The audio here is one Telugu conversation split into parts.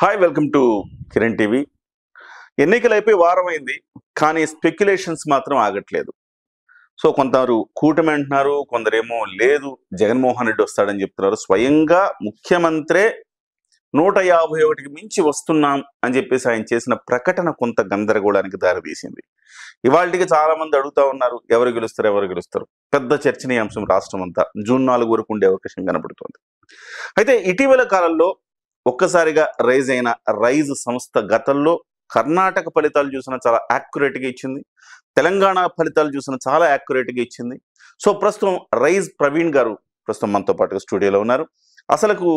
Hi welcome to Kiran TV. ఎన్నికలు అయిపోయి వారం అయింది, కానీ స్పెక్యులేషన్స్ మాత్రం ఆగట్లేదు. సో కొందరు కూటమి అంటున్నారు, కొందరేమో లేదు జగన్మోహన్ రెడ్డి వస్తాడని చెప్తున్నారు. స్వయంగా ముఖ్యమంత్రే 151కి మించి వస్తున్నాం అని చెప్పేసి ఆయన చేసిన ప్రకటన కొంత గందరగోళానికి దారితీసింది. ఇవాళకి చాలా మంది అడుగుతా ఉన్నారు, ఎవరు గెలుస్తారు. పెద్ద చర్చనీయాంశం రాష్ట్రం అంతా. జూన్ 4 వరకు ఉండే అవకాశం కనబడుతుంది. అయితే ఇటీవల కాలంలో ఒక్కసారిగా రైజ్ అయిన రైజ్ సంస్థ గతంలో కర్ణాటక ఫలితాలు చూసిన చాలా యాక్యురేట్గా ఇచ్చింది, తెలంగాణ ఫలితాలు చూసిన చాలా యాక్యురేట్గా ఇచ్చింది. సో ప్రస్తుతం రైజ్ ప్రవీణ్ గారు ప్రస్తుతం మనతో పాటుగా స్టూడియోలో ఉన్నారు. అసలుకు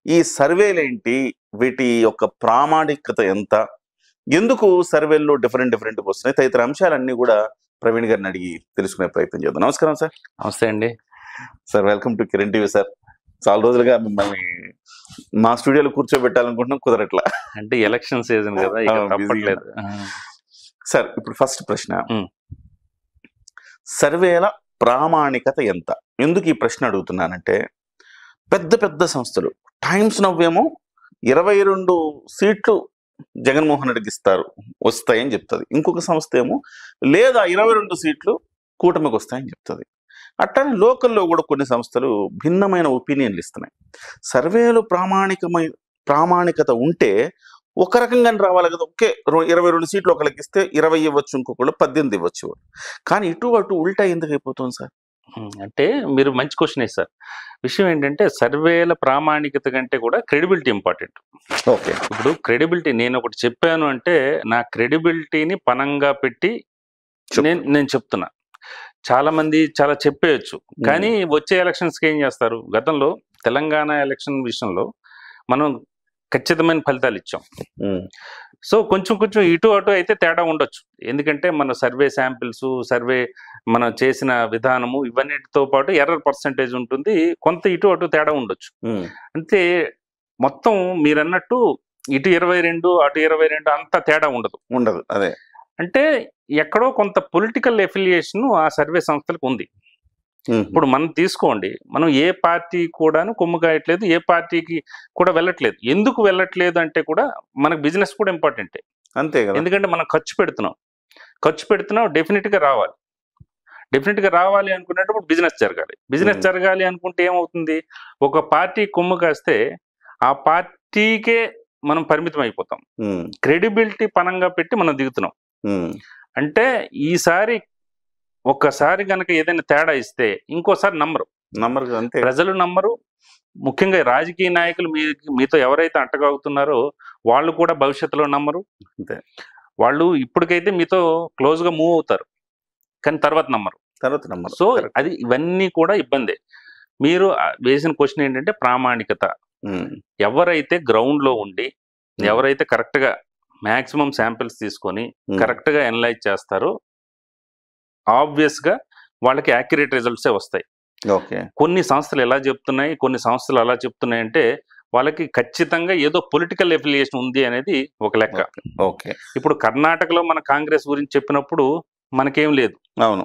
ఈ సర్వేలేంటి, వీటి యొక్క ప్రామాణికత ఎంత, ఎందుకు సర్వేల్లో డిఫరెంట్ వస్తున్నాయి, తదితర అంశాలన్నీ కూడా ప్రవీణ్ గారిని అడిగి తెలుసుకునే ప్రయత్నం చేద్దాం. నమస్కారం సార్. నమస్తే అండి sir, welcome to Kiran TV. Sir, చాలా రోజులుగా మిమ్మల్ని మా స్టూడియోలో కూర్చోబెట్టాలనుకుంటున్నాం, కుదరట్లా. అంటే ఎలక్షన్ సీజన్ కదా, ఇక తప్పట్లేదు. సార్, ఇప్పుడు ఫస్ట్ ప్రశ్న, సర్వేల ప్రామాణికత ఎంత? ఎందుకు ఈ ప్రశ్న అడుగుతున్నానంటే, పెద్ద సంస్థలు టైమ్స్ నవ్ ఏమో 22 సీట్లు జగన్మోహన్ రెడ్డికి వస్తాయని చెప్తుంది. ఇంకొక సంస్థ ఏమో లేదా 22 సీట్లు కూటమికి వస్తాయని చెప్తుంది. అట్లనే లోకల్లో కూడా కొన్ని సంస్థలు భిన్నమైన ఒపీనియన్లు ఇస్తున్నాయి. సర్వేలు ప్రామాణికత ఉంటే ఒక రకంగానే రావాలి కదా. ఓకే, 22 సీట్లు ఒకరికి ఇస్తే 20 ఇవ్వచ్చు, ఇంకొకళ్ళు 18 ఇవ్వచ్చు. కానీ ఇటు అటు ఉల్టా ఎందుకు అయిపోతుంది సార్? అంటే మీరు మంచి క్వశ్చన్ వేశారు. విషయం ఏంటంటే, సర్వేల ప్రామాణికత కంటే కూడా క్రెడిబిలిటీ ఇంపార్టెంట్. ఓకే, ఇప్పుడు క్రెడిబిలిటీ, నేను ఒకటి చెప్పాను అంటే నా క్రెడిబిలిటీని పనంగా పెట్టి నేను చెప్తున్నా. చాలా మంది చాలా చెప్పేయచ్చు, కానీ వచ్చే ఎలక్షన్స్కి ఏం చేస్తారు? గతంలో తెలంగాణ ఎలక్షన్ విషయంలో మనం ఖచ్చితమైన ఫలితాలు ఇచ్చాం. సో కొంచెం ఇటు అటు అయితే తేడా ఉండొచ్చు. ఎందుకంటే మన సర్వే శాంపిల్స్, సర్వే మనం చేసిన విధానము, ఇవన్నిటితో పాటు ఎర్రర్ పర్సంటేజ్ ఉంటుంది, కొంత ఇటు అటు తేడా ఉండొచ్చు. అంటే మొత్తం మీరన్నట్టు ఇటు 22 అటు 22 అంత తేడా ఉండదు. అదే అంటే ఎక్కడో కొంత పొలిటికల్ ఎఫిలియేషన్ ఆ సర్వే సంస్థలకు ఉంది. ఇప్పుడు మనం తీసుకోండి, మనం ఏ పార్టీ కూడాను కొమ్ము కాయట్లేదు, ఏ పార్టీకి కూడా వెళ్ళట్లేదు. ఎందుకు వెళ్ళట్లేదు అంటే కూడా మనకు బిజినెస్ కూడా ఇంపార్టెంటే. అంతే కదా. ఎందుకంటే మనం ఖర్చు పెడుతున్నాం, డెఫినెట్గా రావాలి అనుకునేటప్పుడు బిజినెస్ జరగాలి అనుకుంటే ఏమవుతుంది? ఒక పార్టీ కొమ్ము కాస్తే ఆ పార్టీకే మనం పరిమితం అయిపోతాం. క్రెడిబిలిటీ పనంగా పెట్టి మనం దిగుతున్నాం. అంటే ఈసారి ఒక్కసారి గనక ఏదైనా తేడా ఇస్తే ఇంకోసారి నమ్మరు. ప్రజలు నమ్మరు. ముఖ్యంగా రాజకీయ నాయకులు మీతో ఎవరైతే అంటగాగుతున్నారో వాళ్ళు కూడా భవిష్యత్తులో నమ్మరు. అంతే, వాళ్ళు ఇప్పటికైతే మీతో క్లోజ్ గా మూవ్ అవుతారు, కానీ తర్వాత నమ్మరు. సో అది ఇవన్నీ కూడా ఇబ్బందే. మీరు వేసిన క్వశ్చన్ ఏంటంటే ప్రామాణికత. ఎవరైతే గ్రౌండ్ లో ఉండి, ఎవరైతే కరెక్ట్ గా మాక్సిమం శాంపిల్స్ తీసుకొని కరెక్ట్ గా అనలైజ్ చేస్తారో ఆబ్వియస్ గా వాళ్ళకి యాక్యురేట్ రిజల్ట్సే వస్తాయి. కొన్ని సంస్థలు ఎలా చెప్తున్నాయి, కొన్ని సంస్థలు అలా చెప్తున్నాయి అంటే వాళ్ళకి ఖచ్చితంగా ఏదో పొలిటికల్ ఎఫిలియేషన్ ఉంది అనేది ఒక లెక్క. ఇప్పుడు కర్ణాటకలో మన కాంగ్రెస్ గురించి చెప్పినప్పుడు మనకేం లేదు. అవును.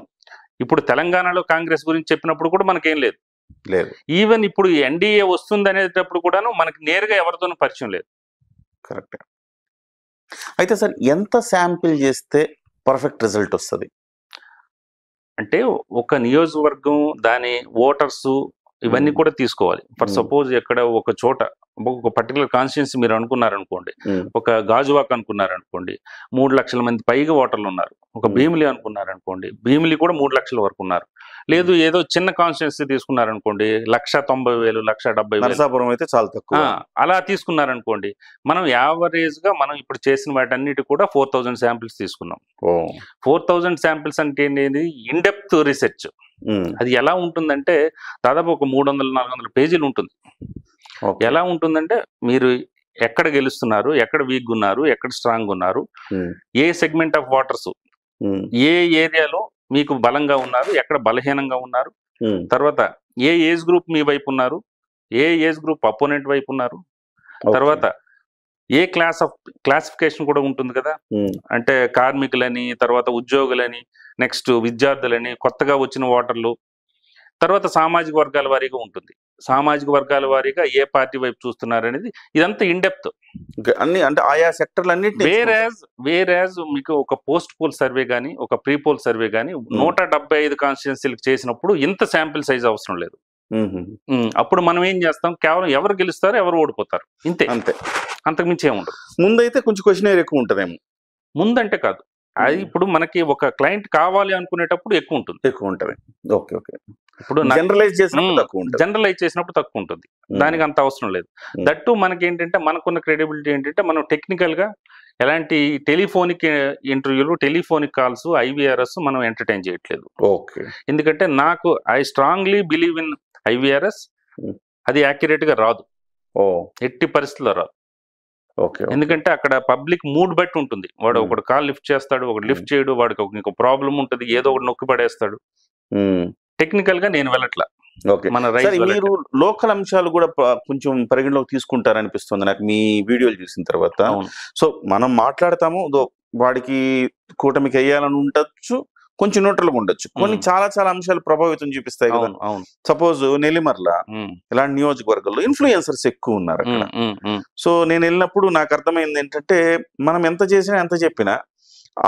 ఇప్పుడు తెలంగాణలో కాంగ్రెస్ గురించి చెప్పినప్పుడు కూడా మనకేం లేదు. ఈవెన్ ఇప్పుడు ఎన్డీఏ వస్తుంది అనేటప్పుడు కూడాను మనకి నేరుగా ఎవరితోనూ పరిచయం లేదు. కరెక్ట్. అయితే సార్, ఎంత శాంపిల్ చేస్తే పర్ఫెక్ట్ రిజల్ట్ వస్తుంది? అంటే ఒక నియోజకవర్గం, దాని ఓటర్స్, ఇవన్నీ కూడా తీసుకోవాలి. ఫర్ సపోజ్ ఎక్కడ ఒక చోట ఒక పర్టికులర్ కాన్స్టిట్యున్సీ మీరు అనుకున్నారనుకోండి, ఒక గాజువాక్ అనుకున్నారనుకోండి, 3 లక్షల మంది పైగా ఓటర్లు ఉన్నారు. ఒక భీమిలి అనుకున్నారనుకోండి, భీమిలి కూడా 3 లక్షల వరకు ఉన్నారు. లేదు ఏదో చిన్న కాన్స్టిట్యున్సీ తీసుకున్నారనుకోండి, 1,90,000, 1,70,000, నరసాపురం అయితే చాలా తక్కువ, అలా తీసుకున్నారనుకోండి. మనం యావరేజ్ గా మనం ఇప్పుడు చేసిన వాటన్నిటి కూడా 4,000 శాంపిల్స్ తీసుకున్నాం. 4,000 శాంపిల్స్ అంటే ఏంటి? In depth research. అది ఎలా ఉంటుందంటే దాదాపు ఒక 300-400 పేజీలు ఉంటుంది. ఎలా ఉంటుందంటే మీరు ఎక్కడ గెలుస్తున్నారు, ఎక్కడ వీక్ ఉన్నారు, ఎక్కడ స్ట్రాంగ్ ఉన్నారు, ఏ సెగ్మెంట్ ఆఫ్ వాటర్స్, ఏ ఏరియాలో మీకు బలంగా ఉన్నారు, ఎక్కడ బలహీనంగా ఉన్నారు, తర్వాత ఏ ఏజ్ గ్రూప్ మీ వైపు ఉన్నారు, ఏ ఏజ్ గ్రూప్ అపోనెంట్ వైపు ఉన్నారు, తర్వాత ఏ క్లాసిఫికేషన్ కూడా ఉంటుంది కదా. అంటే కార్మికులని, తర్వాత ఉద్యోగులని, నెక్స్ట్ విద్యార్థులని, కొత్తగా వచ్చిన ఓటర్లు, తర్వాత సామాజిక వర్గాల వారీగా ఉంటుంది. సామాజిక వర్గాల వారీగా ఏ పార్టీ వైపు చూస్తున్నారు అనేది ఇదంతా ఇన్ డెప్త్. అన్ని అంటే ఆయా సెక్టర్లు అన్నింటినీ వేరాజ్ మీకు ఒక పోస్ట్ పోల్ సర్వే కానీ ఒక ప్రీ పోల్ సర్వే కానీ 175 కాన్స్టిట్యున్సీలకు చేసినప్పుడు ఇంత శాంపిల్ సైజ్ అవసరం లేదు. అప్పుడు మనం ఏం చేస్తాం, కేవలం ఎవరు గెలుస్తారో ఎవరు ఓడిపోతారు ఇంతే, అంతే, అంతకుమించి ఏముండదు. ముందైతే కొంచెం క్వశ్చన్ ఎక్కువ ఉంటుందేమో. ముందంటే కాదు, అది ఇప్పుడు మనకి ఒక క్లయింట్ కావాలి అనుకునేటప్పుడు ఎక్కువ ఉంటుంది. Okay okay. ఇప్పుడు జనరలైజ్ చేసినప్పుడు తక్కువ ఉంటుంది. దానికి అంత అవసరం లేదు. దట్టు మనకి ఏంటంటే మనకున్న క్రెడిబిలిటీ ఏంటంటే మనం టెక్నికల్ గా ఎలాంటి టెలిఫోనిక్ ఇంటర్వ్యూలు, టెలిఫోనిక్ కాల్స్, IVRS మనం ఎంటర్టైన్ చేయట్లేదు. ఓకే. ఎందుకంటే నాకు I strongly believe in IVRS. అది యాక్యురేట్ గా రాదు, ఎట్టి పరిస్థితుల్లో రాదు. ఎందుకంటే అక్కడ పబ్లిక్ మూడ్ బట్టి ఉంటుంది. వాడు ఒకడు కాల్ లిఫ్ట్ చేస్తాడు, ఒకటి లిఫ్ట్ చేయడు, వాడికి ఇంకో ప్రాబ్లం ఉంటుంది, ఏదో ఒకటి నొక్కి పడేస్తాడు. టెక్నికల్ గా నేను వెళ్ళట్లా. మీరు లోకల్ అంశాలు కూడా కొంచెం పరిగణలోకి తీసుకుంటారనిపిస్తుంది నాకు మీ వీడియోలు చూసిన తర్వాత. సో మనం మాట్లాడతాము, వాడికి కూటమికి వేయాలని ఉండొచ్చు, కొంచెం న్యూట్రల్గా ఉండొచ్చు, కొన్ని చాలా చాలా అంశాలు ప్రభావితం చూపిస్తాయి కదా. సపోజ్ నెల్లిమర్ల ఇలాంటి నియోజకవర్గాల్లో ఇన్ఫ్లుయెన్సర్స్ ఎక్కువ ఉన్నారు అక్కడ. సో నేను వెళ్ళినప్పుడు నాకు అర్థమైంది ఏంటంటే మనం ఎంత చేసినా ఎంత చెప్పినా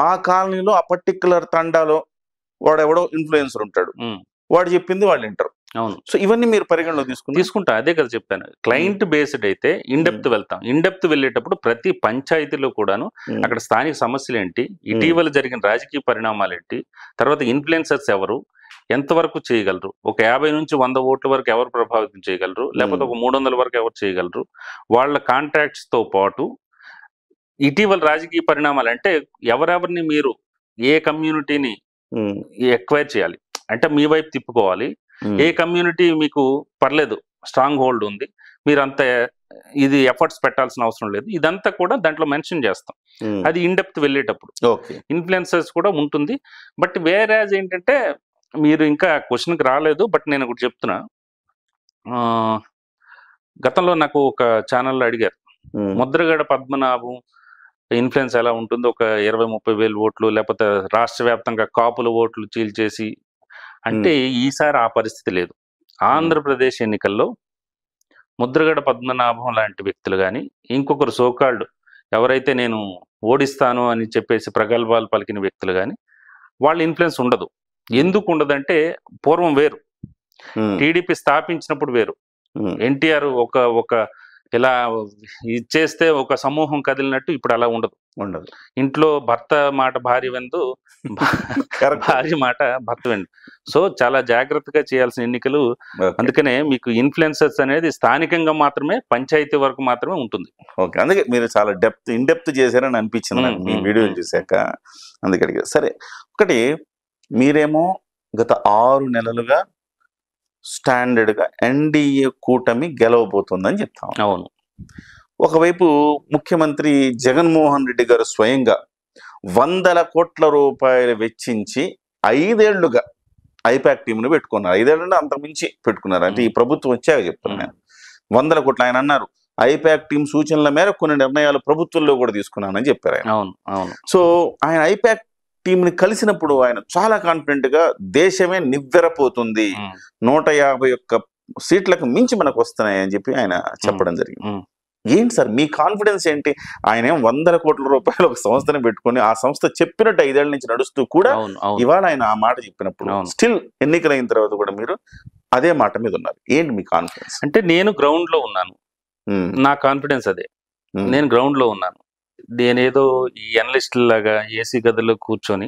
ఆ కాలనీలో ఆ పర్టికులర్ తండాలో వాడెవడో ఇన్ఫ్లుయెన్సర్ ఉంటాడు, వాడు చెప్పింది వాళ్ళు వింటారు. సో ఇవన్నీ మీరు పరిగణలో తీసుకుంటా. అదే కదా చెప్పాను, క్లయింట్ బేస్డ్ అయితే ఇన్ డెప్త్ వెళ్తాం. ఇన్ డెప్త్ వెళ్ళేటప్పుడు ప్రతి పంచాయతీలో కూడాను అక్కడ స్థానిక సమస్యలు ఏంటి, ఇటీవల జరిగిన రాజకీయ పరిణామాలు ఏంటి, తర్వాత ఇన్ఫ్లుయెన్సర్స్ ఎవరు, ఎంతవరకు చేయగలరు, ఒక 50 నుంచి 100 ఓట్ల వరకు ఎవరు ప్రభావితం చేయగలరు, లేకపోతే ఒక 300 వరకు ఎవరు చేయగలరు, వాళ్ళ కాంట్రాక్ట్స్ తో పాటు ఇటీవల రాజకీయ పరిణామాలు అంటే ఎవరెవరిని మీరు ఏ కమ్యూనిటీని ఎక్వైర్ చేయాలి అంటే మీ వైపు తిప్పుకోవాలి, ఏ కమ్యూనిటీ మీకు పర్లేదు స్ట్రాంగ్ హోల్డ్ ఉంది, మీరు అంత ఇది ఎఫర్ట్స్ పెట్టాల్సిన అవసరం లేదు, ఇదంతా కూడా దాంట్లో మెన్షన్ చేస్తాం. అది ఇన్ డెప్త్ వెళ్ళేటప్పుడు ఇన్ఫ్లుయెన్సర్స్ కూడా ఉంటుంది. బట్ వేరేజ్ ఏంటంటే మీరు ఇంకా క్వశ్చన్కి రాలేదు, బట్ నేను ఒకటి చెప్తున్నా. గతంలో నాకు ఒక ఛానల్లో అడిగారు, ముద్రగడ పద్మనాభం ఇన్ఫ్లుయెన్స్ ఎలా ఉంటుంది, ఒక 20-30 వేలు ఓట్లు, లేకపోతే రాష్ట్ర వ్యాప్తంగా కాపుల ఓట్లు చీల్చేసి అంటే. ఈసారి ఆ పరిస్థితి లేదు. ఆంధ్రప్రదేశ్ ఎన్నికల్లో ముద్రగడ పద్మనాభం లాంటి వ్యక్తులు కానీ, ఇంకొకరు సోకాల్డ్ ఎవరైతే నేను ఓడిస్తాను అని చెప్పేసి ప్రగల్భాలు పలికిన వ్యక్తులు కానీ, వాళ్ళ ఇన్ఫ్లుయెన్స్ ఉండదు. ఎందుకు ఉండదంటే పూర్వం వేరు, టీడీపీ స్థాపించినప్పుడు వేరు. ఎన్టీఆర్ ఒక ఇలా ఇచ్చేస్తే ఒక సమూహం కదిలినట్టు ఇప్పుడు అలా ఉండదు. ఇంట్లో భర్త మాట భార్య వెందు, భార్య మాట భర్త వెందు. సో చాలా జాగ్రత్తగా చేయాల్సిన ఎన్నికలు. అందుకనే మీకు ఇన్ఫ్లుయెన్సర్స్ అనేది స్థానికంగా మాత్రమే, పంచాయతీ వరకు మాత్రమే ఉంటుంది. ఓకే, అందుకే మీరు చాలా ఇన్ డెప్త్ చేశారని అనిపించింది నాకు మీ వీడియోలు చూసాక. అందుకడిగా సరే, ఒకటి మీరేమో గత 6 నెలలుగా స్టాండర్డ్ గా NDA కూటమి గెలవబోతుందని చెప్తాం. అవును. ఒకవైపు ముఖ్యమంత్రి జగన్మోహన్ రెడ్డి గారు స్వయంగా 100 కోట్ల రూపాయలు వెచ్చించి 5 ఏళ్లుగా ఐపాక్ టీంను పెట్టుకున్నారు. 5 ఏళ్ళ అంతకుమించి పెట్టుకున్నారు. అంటే ఈ ప్రభుత్వం వచ్చాక చెప్తున్నాను. 100 కోట్లు ఆయన అన్నారు. ఐపాక్ టీం సూచనల మేరకు కొన్ని నిర్ణయాలు ప్రభుత్వంలో కూడా తీసుకున్నానని చెప్పారు ఆయన. అవును. సో ఆయన ఐపాక్ టీంని కలిసినప్పుడు ఆయన చాలా కాన్ఫిడెంట్ గా దేశమే నివ్వెరపోతుంది, 151 సీట్లకు మించి మనకు వస్తున్నాయి అని చెప్పి ఆయన చెప్పడం జరిగింది. ఏంటి సార్ మీ కాన్ఫిడెన్స్ ఏంటి? ఆయన ఏం 100 కోట్ల రూపాయలు ఒక సంస్థని పెట్టుకుని ఆ సంస్థ చెప్పినట్టు 5 ఏళ్ల నుంచి నడుస్తూ కూడా ఇవాళ ఆయన ఆ మాట చెప్పినప్పుడు స్టిల్ ఎన్నికలైన తర్వాత కూడా మీరు అదే మాట మీద ఉన్నారు. ఏంటి మీ కాన్ఫిడెన్స్? అంటే నేను గ్రౌండ్ లో ఉన్నాను, నా కాన్ఫిడెన్స్ అదే. నేను గ్రౌండ్ లో ఉన్నాను. నేనేదో ఈ ఎనలిస్ట్ లాగా ఏసీ గదిలో కూర్చొని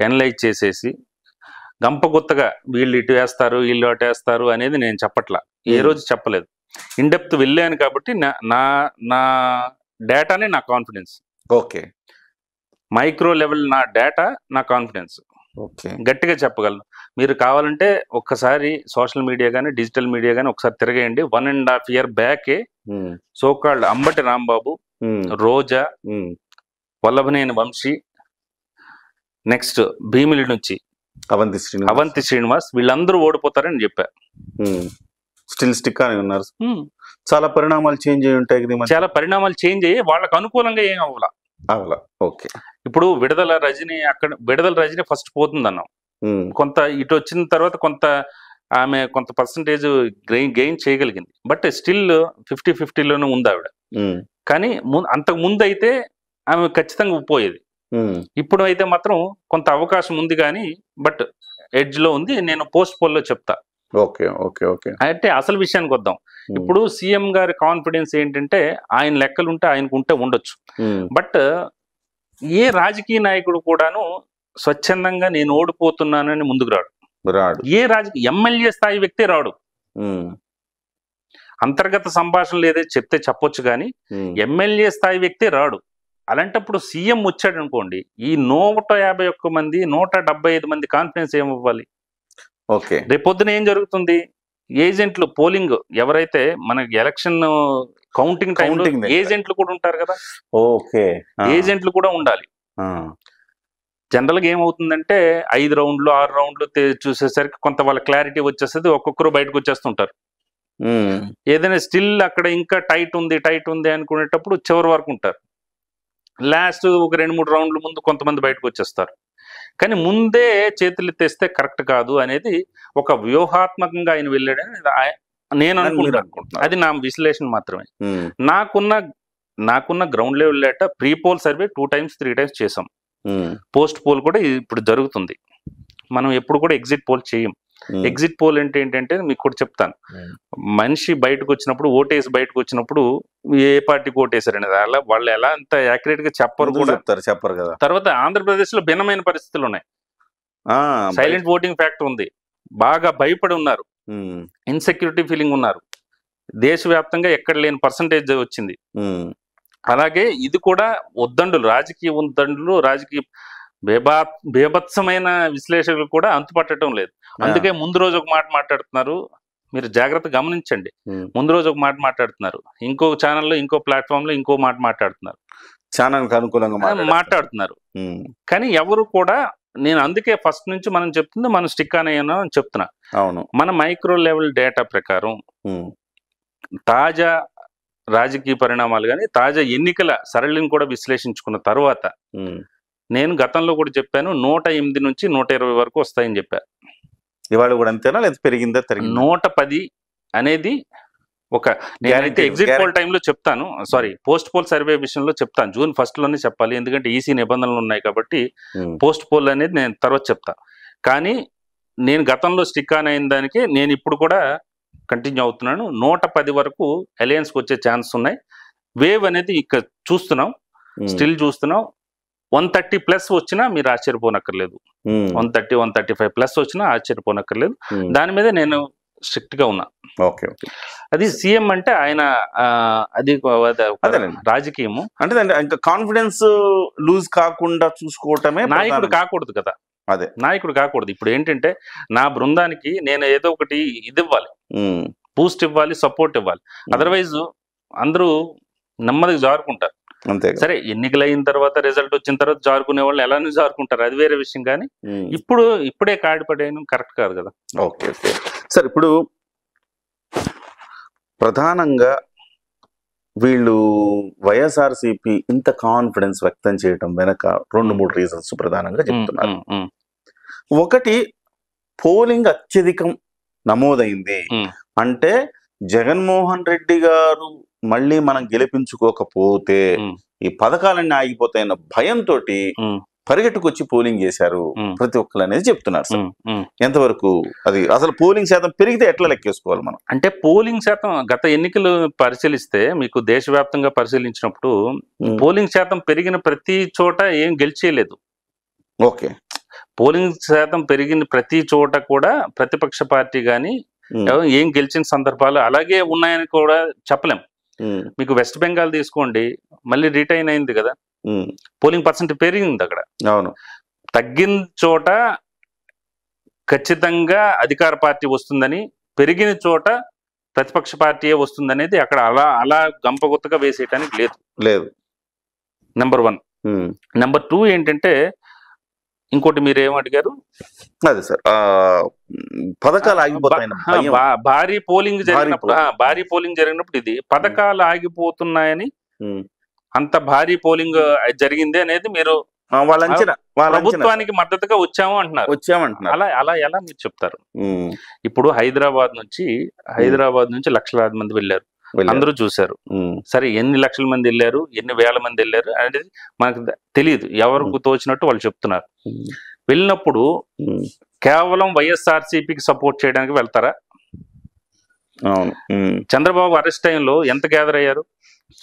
ఎనలైజ్ చేసేసి గంపగుత్తగా వీళ్ళు ఇటు వేస్తారు వీళ్ళు అటు వేస్తారు అనేది నేను చెప్పట్లా, ఏ రోజు చెప్పలేదు. ఇన్ డెప్త్ వెళ్ళాను కాబట్టి నా డేటానే నా కాన్ఫిడెన్స్. ఓకే, మైక్రో లెవెల్ నా డేటా నా కాన్ఫిడెన్స్. ఓకే, గట్టిగా చెప్పగలను. మీరు కావాలంటే ఒక్కసారి సోషల్ మీడియా కానీ డిజిటల్ మీడియా కానీ ఒకసారి తిరగేయండి. 1.5 year బ్యాకే సోకాల్డ్ అంబటి రాంబాబు, రోజా, వల్లభనేని వంశీ, నెక్స్ట్ భీమిలి నుంచి అవంతి శ్రీనివాస్, వీళ్ళందరూ ఓడిపోతారని చెప్పారు. స్టిల్ స్టిక్ అని ఉన్నారు. చాలా పరిణామాలు చేంజ్ అయ్యి ఉంటాయి. చాలా పరిణామాలు చేంజ్ అయ్యి వాళ్ళకు అనుకూలంగా ఏం అవ్వాల. ఓకే, ఇప్పుడు విడుదల రజని ఫస్ట్ పోతుంది అన్నాం. కొంత ఇటు వచ్చిన తర్వాత కొంత ఆమె కొంత పర్సంటేజ్ గెయిన్ చేయగలిగింది. బట్ స్టిల్ 50-50లోనే ఉంది ఆవిడ. కానీ అంతకు ముందు అయితే ఆమె ఖచ్చితంగా పోయేది. ఇప్పుడు అయితే మాత్రం కొంత అవకాశం ఉంది కానీ బట్ ఎడ్జ్ లో ఉంది. నేను పోస్ట్ పోల్ లో చెప్తా. Okay okay okay. అంటే అసలు విషయానికి వద్దాం. ఇప్పుడు సీఎం గారి కాన్ఫిడెన్స్ ఏంటంటే ఆయన లెక్కలు ఉంటే ఆయనకు ఉంటే ఉండొచ్చు. బట్ ఏ రాజకీయ నాయకుడు కూడాను స్వచ్ఛందంగా నేను ఓడిపోతున్నానని ముందుకు రాడు. ఏ రాజకీయ ఎమ్మెల్యే స్థాయి వ్యక్తి రాడు. అంతర్గత సంభాషణలు ఏదైతే చెప్తే చెప్పొచ్చు కానీ ఎమ్మెల్యే స్థాయి వ్యక్తి రాడు. అలాంటప్పుడు సీఎం వచ్చాడు అనుకోండి, ఈ 151 మంది 175 మంది కాన్ఫిడెన్స్ ఏమివ్వాలి? ఓకే. రేపొద్దున ఏం జరుగుతుంది? ఏజెంట్లు పోలింగ్ ఎవరైతే మనకి ఎలక్షన్ కౌంటింగ్ టైంలో ఏజెంట్లు కూడా ఉంటారు కదా. ఓకే. ఏజెంట్లు కూడా ఉండాలి. జనరల్ గా ఏమవుతుందంటే 5 రౌండ్లు 6 రౌండ్లు చూసేసరికి కొంత వాళ్ళ క్లారిటీ వచ్చేస్తుంది. ఒక్కొక్కరు బయటకు వచ్చేస్తుంటారు. ఏదైనా స్టిల్ అక్కడ ఇంకా టైట్ ఉంది అనుకునేటప్పుడు చివరి వరకు ఉంటారు. లాస్ట్ ఒక 2-3 రౌండ్ల ముందు కొంతమంది బయటకు వచ్చేస్తారు. కానీ ముందే చేతులు ఎత్తేస్తే కరెక్ట్ కాదు అనేది ఒక వ్యూహాత్మకంగా ఆయన వెళ్ళాడని నేను అనుకుంటున్నాను. అది నా విశ్లేషణ మాత్రమే. నాకున్న ground level data pre poll survey 2 times 3 times చేసాం. పోస్ట్ పోల్ కూడా ఇప్పుడు జరుగుతుంది. మనం ఎప్పుడు కూడా ఎగ్జిట్ పోల్ చేయం. ఎగ్జిట్ పోల్ అంటే ఏంటంటే మీకు కూడా చెప్తాను. మనిషి బయటకు వచ్చినప్పుడు ఓటేసి బయటకు వచ్చినప్పుడు ఏ పార్టీకి ఓటేసారు అనేది అలా వాళ్ళు ఎలా అంత యాక్యురేట్ గా చెప్పరు కదా. తర్వాత ఆంధ్రప్రదేశ్ లో భిన్నమైన పరిస్థితులు ఉన్నాయి. సైలెంట్ ఓటింగ్ ఫ్యాక్టర్ ఉంది. బాగా భయపడి ఉన్నారు. ఇన్సెక్యూరిటీ ఫీలింగ్ ఉన్నారు. దేశవ్యాప్తంగా ఎక్కడ లేని పర్సంటేజ్ వచ్చింది. అలాగే ఇది కూడా రాజకీయ ఉద్దండులు రాజకీయ బేభత్సమైన విశ్లేషకులు కూడా అంతుపట్టడం లేదు. అందుకే ముందు రోజు ఒక మాట మాట్లాడుతున్నారు. మీరు జాగ్రత్త గమనించండి. ముందు రోజు ఒక మాట మాట్లాడుతున్నారు, ఇంకో ఛానల్లో ఇంకో ప్లాట్ఫామ్ లో ఇంకో మాట మాట్లాడుతున్నారు, ఛానల్కి అనుకూలంగా మాట్లాడుతున్నారు. కానీ ఎవరు కూడా నేను అందుకే ఫస్ట్ నుంచి మనం చెప్తుంది మనం స్టిక్ అని చెప్తున్నా. అవును. మన మైక్రో లెవెల్ డేటా ప్రకారం తాజా రాజకీయ పరిణామాలు కానీ తాజా ఎన్నికల సరళిని కూడా విశ్లేషించుకున్న తర్వాత నేను గతంలో కూడా చెప్పాను 108 నుంచి 120 వరకు వస్తాయని చెప్పాను. ఇవాళ కూడా అంతేనా లేదా పెరిగిందా? 110 అనేది ఒక నేనైతే ఎగ్జిట్ పోల్ టైంలో చెప్తాను. సారీ, పోస్ట్ పోల్ సర్వే విషయంలో చెప్తాను. June 1st లోనే చెప్పాలి, ఎందుకంటే ఈసీ నిబంధనలు ఉన్నాయి కాబట్టి. పోస్ట్ పోల్ అనేది నేను తర్వాత చెప్తా. కానీ నేను గతంలో స్టిక్ ఆన్ అయిన దానికి నేను ఇప్పుడు కూడా కంటిన్యూ అవుతున్నాను. 110 వరకు అలయన్స్కి వచ్చే ఛాన్స్ ఉన్నాయి. వేవ్ అనేది ఇక్కడ చూస్తున్నాం, స్టిల్ చూస్తున్నాం. 130+ వచ్చినా మీరు ఆశ్చర్యపోనక్కర్లేదు. 135+ వచ్చినా ఆశ్చర్యపోనక్కర్లేదు. దాని మీద నేను స్ట్రిక్ట్ గా ఉన్నా. అది సీఎం అంటే ఆయన అది రాజకీయము అంటే ఇంకా కాన్ఫిడెన్స్ లూజ్ కాకుండా చూసుకోవటమే. నాయకుడు కాకూడదు కదా. అదే నాయకుడు కాకూడదు. ఇప్పుడు ఏంటంటే నా బృందానికి నేను ఏదో ఒకటి ఇది ఇవ్వాలి, బూస్ట్ ఇవ్వాలి, సపోర్ట్ ఇవ్వాలి. అదర్వైజ్ అందరూ నెమ్మదిగా జారుకుంటారు. అంతే. సరే, ఎన్నికలు అయిన తర్వాత రిజల్ట్ వచ్చిన తర్వాత జారుకునే వాళ్ళు ఎలానే జారుకుంటారు, అది వేరే విషయం. కానీ ఇప్పుడే కాడిపడేయడం కరెక్ట్ కాదు కదా. Okay okay sir. ఇప్పుడు ప్రధానంగా వీళ్ళు వైఎస్ఆర్సీపీ ఇంత కాన్ఫిడెన్స్ వ్యక్తం చేయడం వెనక 2-3 రీజన్స్ ప్రధానంగా చెప్తున్నారు. ఒకటి, పోలింగ్ అత్యధికం నమోదైంది అంటే జగన్మోహన్ రెడ్డి గారు మళ్ళీ మనం గెలిపించుకోకపోతే ఈ పథకాలన్నీ ఆగిపోతాయన్న భయంతో పరిగెట్టుకొచ్చి పోలింగ్ చేశారు ప్రతి ఒక్కరు అనేది చెప్తున్నారు సార్. ఎంతవరకు అది అసలు పోలింగ్ శాతం పెరిగితే ఎట్లా లెక్కేసుకోవాలి మనం? అంటే పోలింగ్ శాతం గత ఎన్నికలు పరిశీలిస్తే మీకు దేశవ్యాప్తంగా పరిశీలించినప్పుడు పోలింగ్ శాతం పెరిగిన ప్రతి చోట ఏం గెలిచేయలేదు. ఓకే. పోలింగ్ శాతం పెరిగిన ప్రతి చోట కూడా ప్రతిపక్ష పార్టీ గాని ఏం గెలిచిన సందర్భాలు అలాగే ఉన్నాయని కూడా చెప్పలేం. మీకు వెస్ట్ బెంగాల్ తీసుకోండి, మళ్ళీ రిటైన్ అయింది కదా, పోలింగ్ పర్సెంట్ పెరిగింది అక్కడ. అవును. తగ్గిన చోట ఖచ్చితంగా అధికార పార్టీ వస్తుందని, పెరిగిన చోట ప్రతిపక్ష పార్టీయే వస్తుందనేది అక్కడ అలా గంపగుత్తగా వేసేయటానికి లేదు. నెంబర్ 1. నెంబర్ 2 ఏంటంటే, ఇంకోటి మీరు ఏమడిగారు? అదే సార్, పథకాలు ఆగిపోతాయని భారీ పోలింగ్ జరిగినప్పుడు ఇది పథకాలు ఆగిపోతున్నాయని, అంత భారీ పోలింగ్ జరిగింది అనేది మీరు వాళ్ళ అంచనా ప్రభుత్వానికి మద్దతుగా వచ్చామంటున్నారు. అలా అలా ఎలా మీరు చెప్తారు? ఇప్పుడు హైదరాబాద్ నుంచి లక్షలాది మంది వెళ్ళారు, అందరూ చూశారు. సరే, ఎన్ని లక్షల మంది వెళ్ళారు, ఎన్ని వేల మంది వెళ్ళారు అనేది మనకు తెలియదు. ఎవరికి తోచినట్టు వాళ్ళు చెప్తున్నారు. వెళ్ళినప్పుడు కేవలం వైఎస్ఆర్సీపీకి సపోర్ట్ చేయడానికి వెళ్తారా? చంద్రబాబు అరెస్ట్ టైంలో ఎంత గ్యాదర్ అయ్యారు?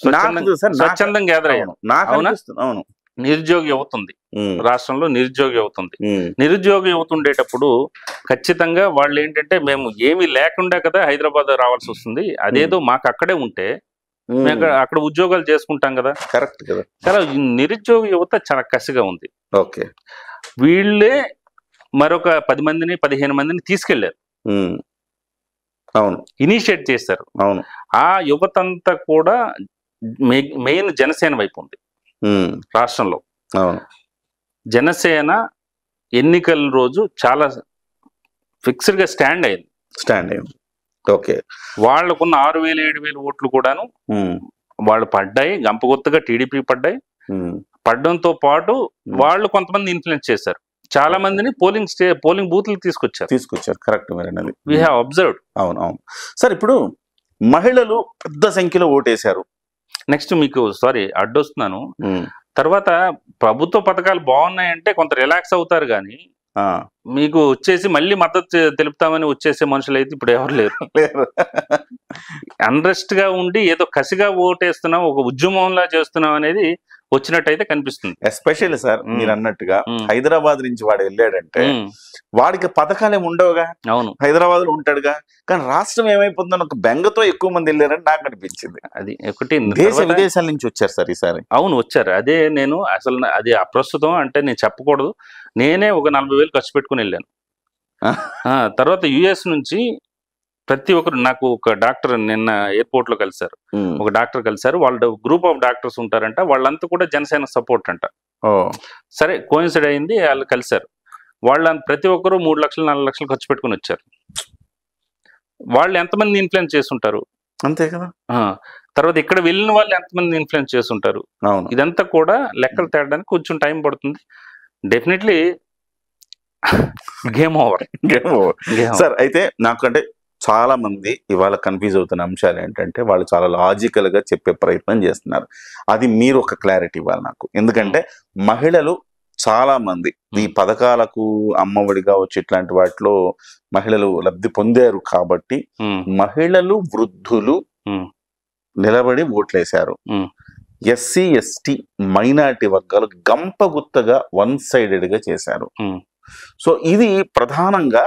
స్వచ్ఛందం గ్యాదర్ అయ్యారు. అవునా? నిరుద్యోగి యువత ఉంది రాష్ట్రంలో, నిరుద్యోగి యువత ఉంది. నిరుద్యోగి యువత ఉండేటప్పుడు ఖచ్చితంగా వాళ్ళు ఏంటంటే, మేము ఏమీ లేకుండా కదా హైదరాబాద్ రావాల్సి వస్తుంది, అదేదో మాకు అక్కడే ఉంటే మేము అక్కడ ఉద్యోగాలు చేసుకుంటాం కదా. కరెక్ట్ కదా. చాలా నిరుద్యోగ యువత చాలా కసిగా ఉంది. ఓకే, వీళ్ళే మరొక 10 మందిని 15 మందిని తీసుకెళ్లారు. అవును, ఇనిషియేట్ చేశారు. అవును. ఆ యువత అంతా కూడా మెయిన్ జనసేన వైపు ఉంది రాష్ట్రంలో. అవును, జనసేన ఎన్నికల రోజు చాలా ఫిక్స్డ్ గా స్టాండ్ అయింది. ఓకే, వాళ్ళకున్న 6,000 7,000 ఓట్లు కూడాను వాళ్ళు పడ్డాయి. గంపగుత్తగా టీడీపీ పడ్డాయి. పడ్డంతో పాటు వాళ్ళు కొంతమంది ఇన్ఫ్లుయెన్స్ చేశారు. చాలా మందిని పోలింగ్ బూత్లకు తీసుకొచ్చారు. కరెక్ట్. We have observed. అవును. సార్, ఇప్పుడు మహిళలు పెద్ద సంఖ్యలో ఓటేశారు. నెక్స్ట్ మీకు అడ్డొస్తున్నాను. తర్వాత ప్రభుత్వ పథకాలు బాగున్నాయంటే కొంత రిలాక్స్ అవుతారు, కానీ మీకు వచ్చేసి మళ్ళీ మద్దతు తెలుపుతామని వచ్చేసే మనుషులు అయితే ఇప్పుడు ఎవరు లేరు. అన్రెస్ట్ గా ఉండి ఏదో కసిగా ఓటేస్తున్నాం, ఒక ఉద్యమంలా చేస్తున్నాం అనేది వచ్చినట్టయితే కనిపిస్తుంది. ఎస్పెషల్లీ సార్, మీరు అన్నట్టుగా హైదరాబాద్ నుంచి వాడు వెళ్ళాడంటే వాడికి పథకాలు ఉండవుగా. అవును, హైదరాబాద్ లో ఉంటాడుగా. కానీ రాష్ట్రం ఏమైపోతుందని ఒక బెంగతో ఎక్కువ మంది వెళ్ళారని నాకు అనిపించింది. అది ఒకటి. దేశ విదేశాల నుంచి వచ్చారు సార్ ఈసారి. అవును, వచ్చారు. అదే నేను అసలు అది అప్రస్తుతం అంటే నేను చెప్పకూడదు. నేనే ఒక 40,000 ఖర్చు పెట్టుకుని వెళ్ళాను. తర్వాత యుఎస్ నుంచి ప్రతి ఒక్కరు, నాకు ఒక డాక్టర్ నిన్న ఎయిర్పోర్ట్ లో కలిశారు. ఒక డాక్టర్ కలిశారు. వాళ్ళు గ్రూప్ ఆఫ్ డాక్టర్స్ ఉంటారంట. వాళ్ళంతా కూడా జనసేన సపోర్ట్ అంట. సరే, కోయిన్సైడ్ అయింది, వాళ్ళు కలిశారు. వాళ్ళ ప్రతి ఒక్కరు 3 లక్షలు 4 లక్షలు ఖర్చు పెట్టుకుని వచ్చారు. వాళ్ళు ఎంతమంది ఇన్ఫ్లుయెన్స్ చేస్తుంటారు? అంతే కదా. తర్వాత ఇక్కడ వెళ్ళిన వాళ్ళు ఎంతమంది ఇన్ఫ్లుయెన్స్ చేస్తుంటారు? ఇదంతా కూడా లెక్కలు తేయడానికి కొంచెం టైం పడుతుంది. Definitely game over. సార్, అయితే నాకంటే చాలా మంది ఇవాళ కన్ఫ్యూజ్ అవుతున్న అంశాలు ఏంటంటే, వాళ్ళు చాలా లాజికల్ గా చెప్పే ప్రయత్నం చేస్తున్నారు. అది మీరు ఒక క్లారిటీ ఇవ్వాలి నాకు. ఎందుకంటే మహిళలు చాలా మంది ఈ పథకాలకు, అమ్మఒడి కావచ్చు, ఇట్లాంటి వాటిలో మహిళలు లబ్ధి పొందారు కాబట్టి మహిళలు, వృద్ధులు నిలబడి ఓట్లేశారు. ఎస్సీ, ఎస్టీ, మైనారిటీ వర్గాలు గంపగుత్తగా వన్ సైడెడ్ గా చేశారు. సో ఇది ప్రధానంగా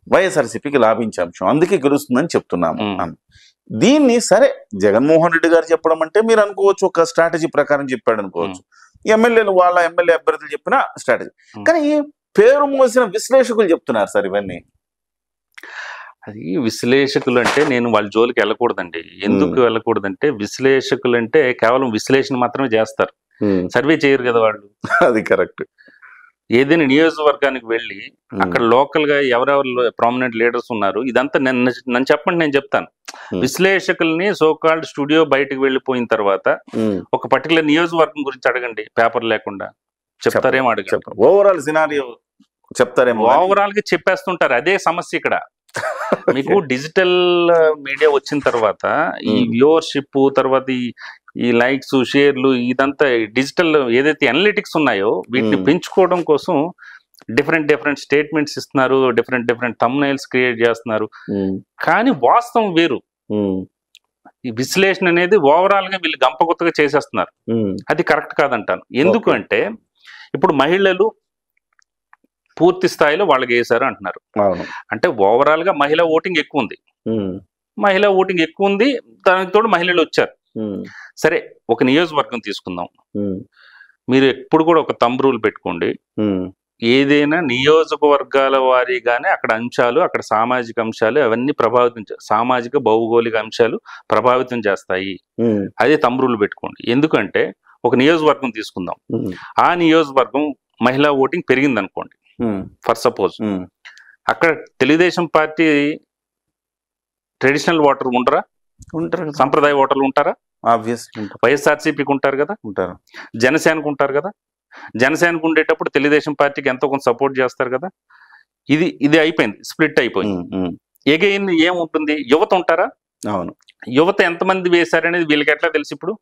వైఎస్ఆర్సీపీకి లాభించే అంశం, అందుకే గెలుస్తుందని చెప్తున్నాము. దీన్ని సరే జగన్మోహన్ రెడ్డి గారు చెప్పడం అంటే మీరు అనుకోవచ్చు ఒక స్ట్రాటజీ ప్రకారం చెప్పాడు అనుకోవచ్చు. ఎమ్మెల్యేలు వాళ్ళ ఎమ్మెల్యే అభ్యర్థులు చెప్పిన స్ట్రాటజీ. కానీ పేరు మోసిన విశ్లేషకులు చెప్తున్నారు సార్ ఇవన్నీ. అది విశ్లేషకులు అంటే నేను వాళ్ళ జోలికి వెళ్ళకూడదండి. ఎందుకు వెళ్ళకూడదంటే, విశ్లేషకులు అంటే కేవలం విశ్లేషణ మాత్రమే చేస్తారు, సర్వే చేయరు కదా వాళ్ళు. అది కరెక్ట్. ఏదైనా నియోజకవర్గానికి వెళ్ళి అక్కడ లోకల్ గా ఎవరెవరు ప్రామినెంట్ లీడర్స్ ఉన్నారు, ఇదంతా నన్ను చెప్పండి, నేను చెప్తాను. విశ్లేషకుల్ని సోకాల్డ్ స్టూడియో బయటకు వెళ్ళిపోయిన తర్వాత ఒక పర్టికులర్ నియోజకవర్గం గురించి అడగండి, పేపర్ లేకుండా చెప్తారేమో, అడగండి. ఓవరాల్ సినారియో చెప్తారేమో, ఓవరాల్ గా చెప్పేస్తుంటారు. అదే సమస్య ఇక్కడ. మీకు డిజిటల్ మీడియా వచ్చిన తర్వాత ఈ వ్యూవర్షిప్, తర్వాత ఈ లైక్స్, షేర్లు, ఇదంతా డిజిటల్ ఏదైతే అనలిటిక్స్ ఉన్నాయో వీటిని పెంచుకోవడం కోసం డిఫరెంట్ స్టేట్మెంట్స్ ఇస్తున్నారు, డిఫరెంట్ థంబ్నైల్స్ క్రియేట్ చేస్తున్నారు. కానీ వాస్తవం వేరు. ఈ విశ్లేషణ అనేది ఓవరాల్ గా వీళ్ళు గంపకొత్తగా చేసేస్తున్నారు. అది కరెక్ట్ కాదంటాను. ఎందుకు అంటే ఇప్పుడు మహిళలు పూర్తి స్థాయిలో వాళ్ళకి వేశారు అంటున్నారు. అంటే ఓవరాల్ గా మహిళా ఓటింగ్ ఎక్కువ ఉంది. దానికి తోడు మహిళలు వచ్చారు. సరే, ఒక నియోజకవర్గం తీసుకుందాం. మీరు ఎప్పుడు కూడా ఒక థంబ్ రూల్ పెట్టుకోండి. ఏదైనా నియోజకవర్గాల వారీగానే అక్కడ అంశాలు, అక్కడ సామాజిక అంశాలు అవన్నీ సామాజిక భౌగోళిక అంశాలు ప్రభావితం చేస్తాయి. అదే థంబ్ రూల్ పెట్టుకోండి. ఎందుకంటే ఒక నియోజకవర్గం తీసుకుందాం. ఆ నియోజకవర్గం మహిళా ఓటింగ్ పెరిగింది అనుకోండి, ఫర్ సపోజ్. అక్కడ తెలుగుదేశం పార్టీ ట్రెడిషనల్ ఓటర్ ఉంటారా? సంప్రదాయ ఓటర్లు ఉంటారా? ఆబ్వియస్లీ. వైఎస్ఆర్సీపీకి ఉంటారు కదా, జనసేనకు ఉంటారు కదా. జనసేనకు ఉండేటప్పుడు తెలుగుదేశం పార్టీకి ఎంతో కొంత సపోర్ట్ చేస్తారు కదా. ఇది అయిపోయింది, స్ప్లిట్ అయిపోయింది. ఎగైన్ ఏముంటుంది, యువత ఉంటారా? అవును, యువత ఎంతమంది వేశారనేది వీళ్ళకి ఎట్లా తెలుసు ఇప్పుడు?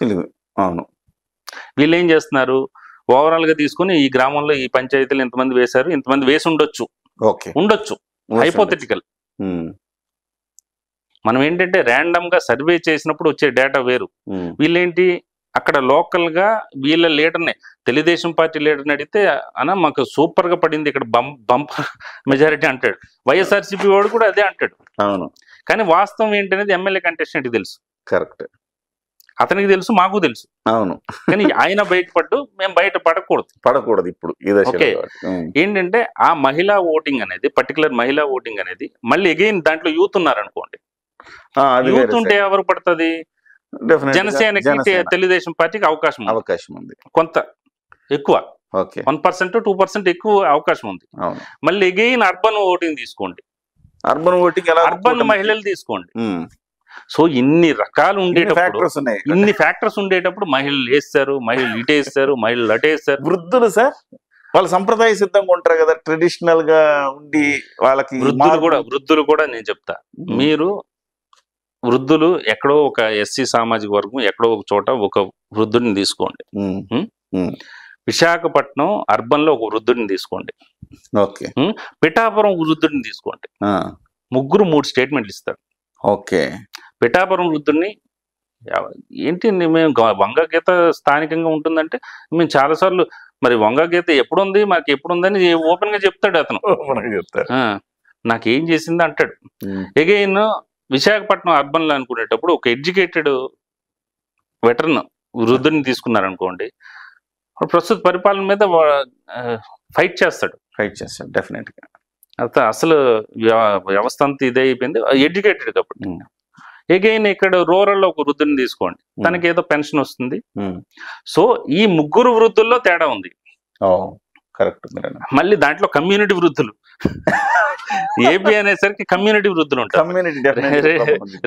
తెలుగు. అవును, వీళ్ళు ఏం చేస్తున్నారు, ఓవరాల్ గా తీసుకుని ఈ గ్రామంలో ఈ పంచాయతీలు ఇంతమంది వేశారు, ఇంతమంది వేసి ఉండొచ్చు, ఉండొచ్చు, హైపోథెటికల్. మనం ఏంటంటే ర్యాండమ్ గా సర్వే చేసినప్పుడు వచ్చే డేటా వేరు. వీళ్ళేంటి, అక్కడ లోకల్ గా వీళ్ళ లీడర్ని, తెలుగుదేశం పార్టీ లీడర్ని అడిగితే అన్న మాకు సూపర్ గా పడింది ఇక్కడ బంపర్ మెజారిటీ అంటాడు. వైఎస్ఆర్సీపీ వాడు కూడా అదే అంటాడు. అవును, కానీ వాస్తవం ఏంటనేది ఎమ్మెల్యే కంటెస్టెంట్కి తెలుసు. కరెక్ట్, అతనికి తెలుసు, మాకు తెలుసు. అవును, కానీ ఆయన బయటపడ్డు, మేము బయట పడకూడదు ఇప్పుడు. ఓకే, ఏంటంటే ఆ మహిళా ఓటింగ్ అనేది, పర్టికులర్ మహిళా ఓటింగ్ అనేది మళ్ళీ అగైన్ దాంట్లో యూత్ ఉన్నారనుకోండి, యూత్ ఉంటే ఎవరు పడుతుంది, జనసేనకి తెలుగుదేశం పార్టీకి అవకాశం ఉంది కొంత ఎక్కువ, 1% 2% ఎక్కువ అవకాశం ఉంది. మళ్ళీ అగైన్ అర్బన్ ఓటింగ్ తీసుకోండి, అర్బన్ మహిళలు తీసుకోండి. సో ఇన్ని రకాలు ఉండేటప్పుడు, ఇన్ని ఫ్యాక్టర్స్ ఉండేటప్పుడు మహిళలు వేస్తారు, మహిళలు ఇటేస్తారు, మహిళలు అటేస్తారు. వృద్ధులు సార్ వాళ్ళు సంప్రదాయ సిద్ధంగా ఉంటారు కదా, ట్రెడిషనల్ గా ఉండి వాళ్ళకి. వృద్ధులు కూడా నేను చెప్తా, మీరు వృద్ధులు ఎక్కడో ఒక ఎస్సీ సామాజిక వర్గం ఎక్కడో ఒక చోట ఒక వృద్ధుడిని తీసుకోండి. విశాఖపట్నం అర్బన్ లో ఒక వృద్ధుడిని తీసుకోండి, పిఠాపురం వృద్ధుడిని తీసుకోండి, ముగ్గురు 3 స్టేట్మెంట్లు ఇస్తారు. పిఠాపురం వృద్ధుడిని ఏంటి, మేము వంగ గీత స్థానికంగా ఉంటుందంటే మేము చాలాసార్లు, మరి వంగ గీత ఎప్పుడుంది మాకు ఎప్పుడుందని ఓపెన్ గా చెప్తాడు అతను. నాకేం చేసింది అంటాడు. ఎగైన్ విశాఖపట్నం అర్బన్ లో అనుకునేటప్పుడు ఒక ఎడ్యుకేటెడ్ వెటరన్ వృద్ధుని తీసుకున్నారనుకోండి, ప్రస్తుత పరిపాలన మీద ఫైట్ చేస్తాడు డెఫినెట్ గా. అసలు వ్యవస్థ అంతా ఇదే అయిపోయింది, ఎడ్యుకేటెడ్ కాబట్టి. ఎగైన్ ఇక్కడ రూరల్ లో ఒక వృద్ధుని తీసుకోండి, తనకి ఏదో పెన్షన్ వస్తుంది. సో ఈ ముగ్గురు వృద్ధుల్లో తేడా ఉంది. మళ్ళీ దాంట్లో కమ్యూనిటీ వృద్ధులు, ఏపీ అనేసరికి కమ్యూనిటీ వృద్ధులు ఉంటారు.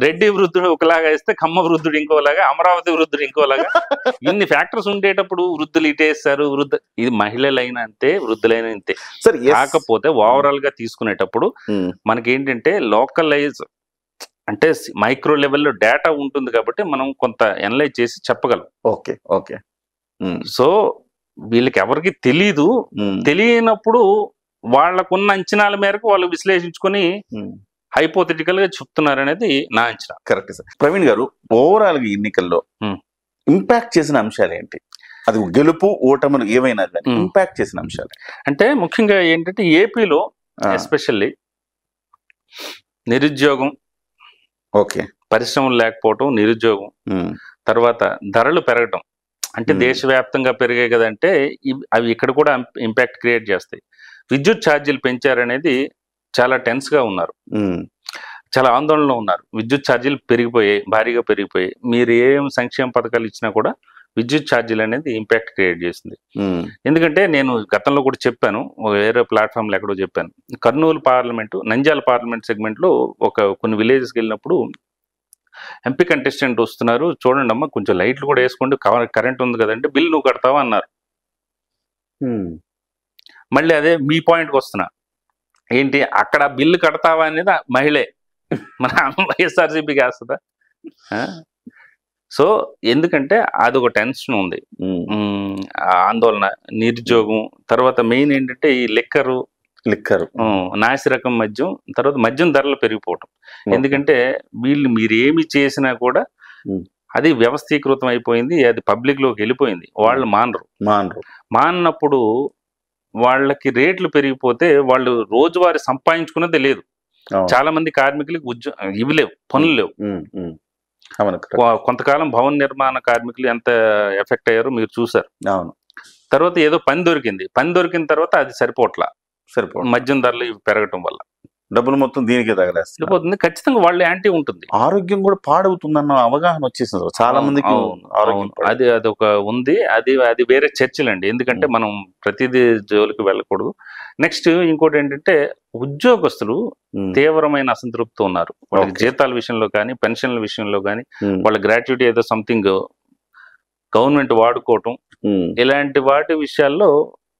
రెడ్డి వృద్ధుడు ఒకలాగా ఇస్తే కమ్మ వృద్ధుడు ఇంకోలాగా, అమరావతి వృద్ధుడు ఇంకోలాగా. ఇన్ని ఫ్యాక్టర్స్ ఉండేటప్పుడు వృద్ధులు ఇటేస్తారు. ఇది మహిళలైనా అంతే, వృద్ధులైనా అంతే. కాకపోతే ఓవరాల్ గా తీసుకునేటప్పుడు మనకేంటంటే లోకలైజ్ అంటే మైక్రో లెవెల్లో డేటా ఉంటుంది కాబట్టి మనం కొంత ఎనలైజ్ చేసి చెప్పగలం. సో వీళ్ళకి ఎవరికి తెలీదు, తెలియనప్పుడు వాళ్ళకున్న అంచనాల మేరకు వాళ్ళు విశ్లేషించుకొని హైపోథెటికల్ గా చెప్తున్నారు అనేది నా అంచనా. Correct sir. ప్రవీణ్ గారు, ఓవరాల్ గా ఎన్నికల్లో ఇంపాక్ట్ చేసిన అంశాలు ఏంటి? అది గెలుపు ఓటములు ఏవైనా కానీ ఇంపాక్ట్ చేసిన అంశాలు అంటే ముఖ్యంగా ఏంటంటే ఏపీలో ఎస్పెషల్లీ నిరుద్యోగం, పరిశ్రమలు లేకపోవటం, నిరుద్యోగం, తర్వాత ధరలు పెరగటం. అంటే దేశవ్యాప్తంగా పెరిగాయి కదంటే అవి ఇక్కడ కూడా ఇంపాక్ట్ క్రియేట్ చేస్తాయి. విద్యుత్ ఛార్జీలు పెంచారనేది చాలా టెన్స్ గా ఉన్నారు, చాలా ఆందోళనలో ఉన్నారు. విద్యుత్ ఛార్జీలు పెరిగిపోయాయి, భారీగా పెరిగిపోయాయి. మీరు ఏం సంక్షేమ పథకాలు ఇచ్చినా కూడా విద్యుత్ ఛార్జీలు అనేది ఇంపాక్ట్ క్రియేట్ చేసింది. ఎందుకంటే నేను గతంలో కూడా చెప్పాను, వేరే ప్లాట్ఫామ్లో ఎక్కడో చెప్పాను, Kurnool parliament, Nandyal parliament segment లో కొన్ని విలేజెస్కి వెళ్ళినప్పుడు ఎంపీ కంటెస్టెంట్ వస్తున్నారు, చూడండి అమ్మా కొంచెం లైట్లు కూడా వేసుకోండి, కరెంట్ ఉంది కదంటే బిల్ నువ్వు కడతావా అన్నారు. మళ్ళీ అదే మీ పాయింట్కి వస్తున్నా, ఏంటి అక్కడ బిల్లు కడతావా అనేది మహిళే, మన వైఎస్ఆర్సీపీకి వేస్తుందా? సో ఎందుకంటే అదొక టెన్షన్ ఉంది, ఆందోళన, నిరుద్యోగం. తర్వాత మెయిన్ ఏంటంటే ఈ లిక్కరు నాసిరకం మద్యం, తర్వాత మద్యం ధరలు పెరిగిపోవటం. ఎందుకంటే మీరు ఏమి చేసినా కూడా అది వ్యవస్థీకృతం అయిపోయింది, అది పబ్లిక్ లోకి వెళ్ళిపోయింది. వాళ్ళు మానప్పుడు వాళ్ళకి రేట్లు పెరిగిపోతే వాళ్ళు రోజువారీ సంపాదించుకున్నది లేదు. చాలా మంది కార్మికులకి ఇవి లేవు, పనులు లేవు. కొంతకాలం భవన నిర్మాణ కార్మికులు ఎంత ఎఫెక్ట్ అయ్యారో మీరు చూసారు. తర్వాత ఏదో పని దొరికిన తర్వాత అది సరిపోవట్లా, మద్యం ధరలు పెరగటం వల్ల డబ్బులు మొత్తం దీనికే తగలేస్తుంది. ఖచ్చితంగా వాళ్ళు యాంటీ ఉంటుంది. ఆరోగ్యం కూడా పాడవుతుందన్న అవగాహన వచ్చేసింది చాలా మందికి. అది ఒక ఉంది, అది వేరే చర్చలండి. ఎందుకంటే మనం ప్రతిదీ జోలికి వెళ్ళకూడదు. నెక్స్ట్ ఇంకోటి ఏంటంటే ఉద్యోగస్తులు తీవ్రమైన అసంతృప్తి ఉన్నారు. వాళ్ళకి జీతాల విషయంలో కానీ, పెన్షన్ల విషయంలో కానీ, వాళ్ళ గ్రాట్యుటీ ఏదో సంథింగ్ గవర్నమెంట్ వాడుకోవటం, ఇలాంటి వాటి విషయాల్లో,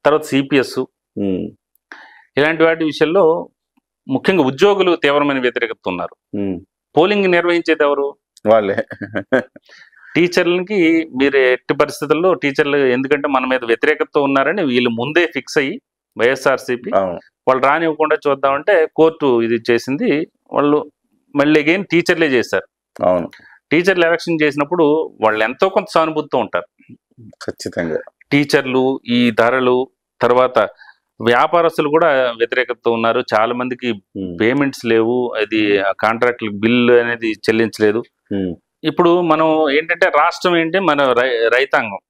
తర్వాత సిపిఎస్, ఇలాంటి వాటి విషయాల్లో ముఖ్యంగా ఉద్యోగులు తీవ్రమైన వ్యతిరేకత ఉన్నారు. పోలింగ్ నిర్వహించేది ఎవరు? వాళ్ళే. టీచర్లకి మీరు ఎట్టి పరిస్థితుల్లో టీచర్లు, ఎందుకంటే మన మీద వ్యతిరేకతతో ఉన్నారని వీళ్ళు ముందే ఫిక్స్ అయ్యి వైఎస్ఆర్సీపీ వాళ్ళు రానివ్వకుండా చూద్దామంటే కోర్టు ఇది చేసింది. వాళ్ళు మళ్ళీ అగైన్ టీచర్లే చేశారు. అవును, టీచర్లు ఎలక్షన్ చేసినప్పుడు వాళ్ళు ఎంతో కొంత సానుభూతితో ఉంటారు ఖచ్చితంగా. టీచర్లు, ఈ ధరలు, తర్వాత వ్యాపారస్తులు కూడా వ్యతిరేకతతో ఉన్నారు. చాలా మందికి పేమెంట్స్ లేవు, అది కాంట్రాక్ట్ బిల్లు అనేది చెల్లించలేదు. ఇప్పుడు మనం ఏంటంటే రాష్ట్రం ఏంటి, మన రైతాంగం,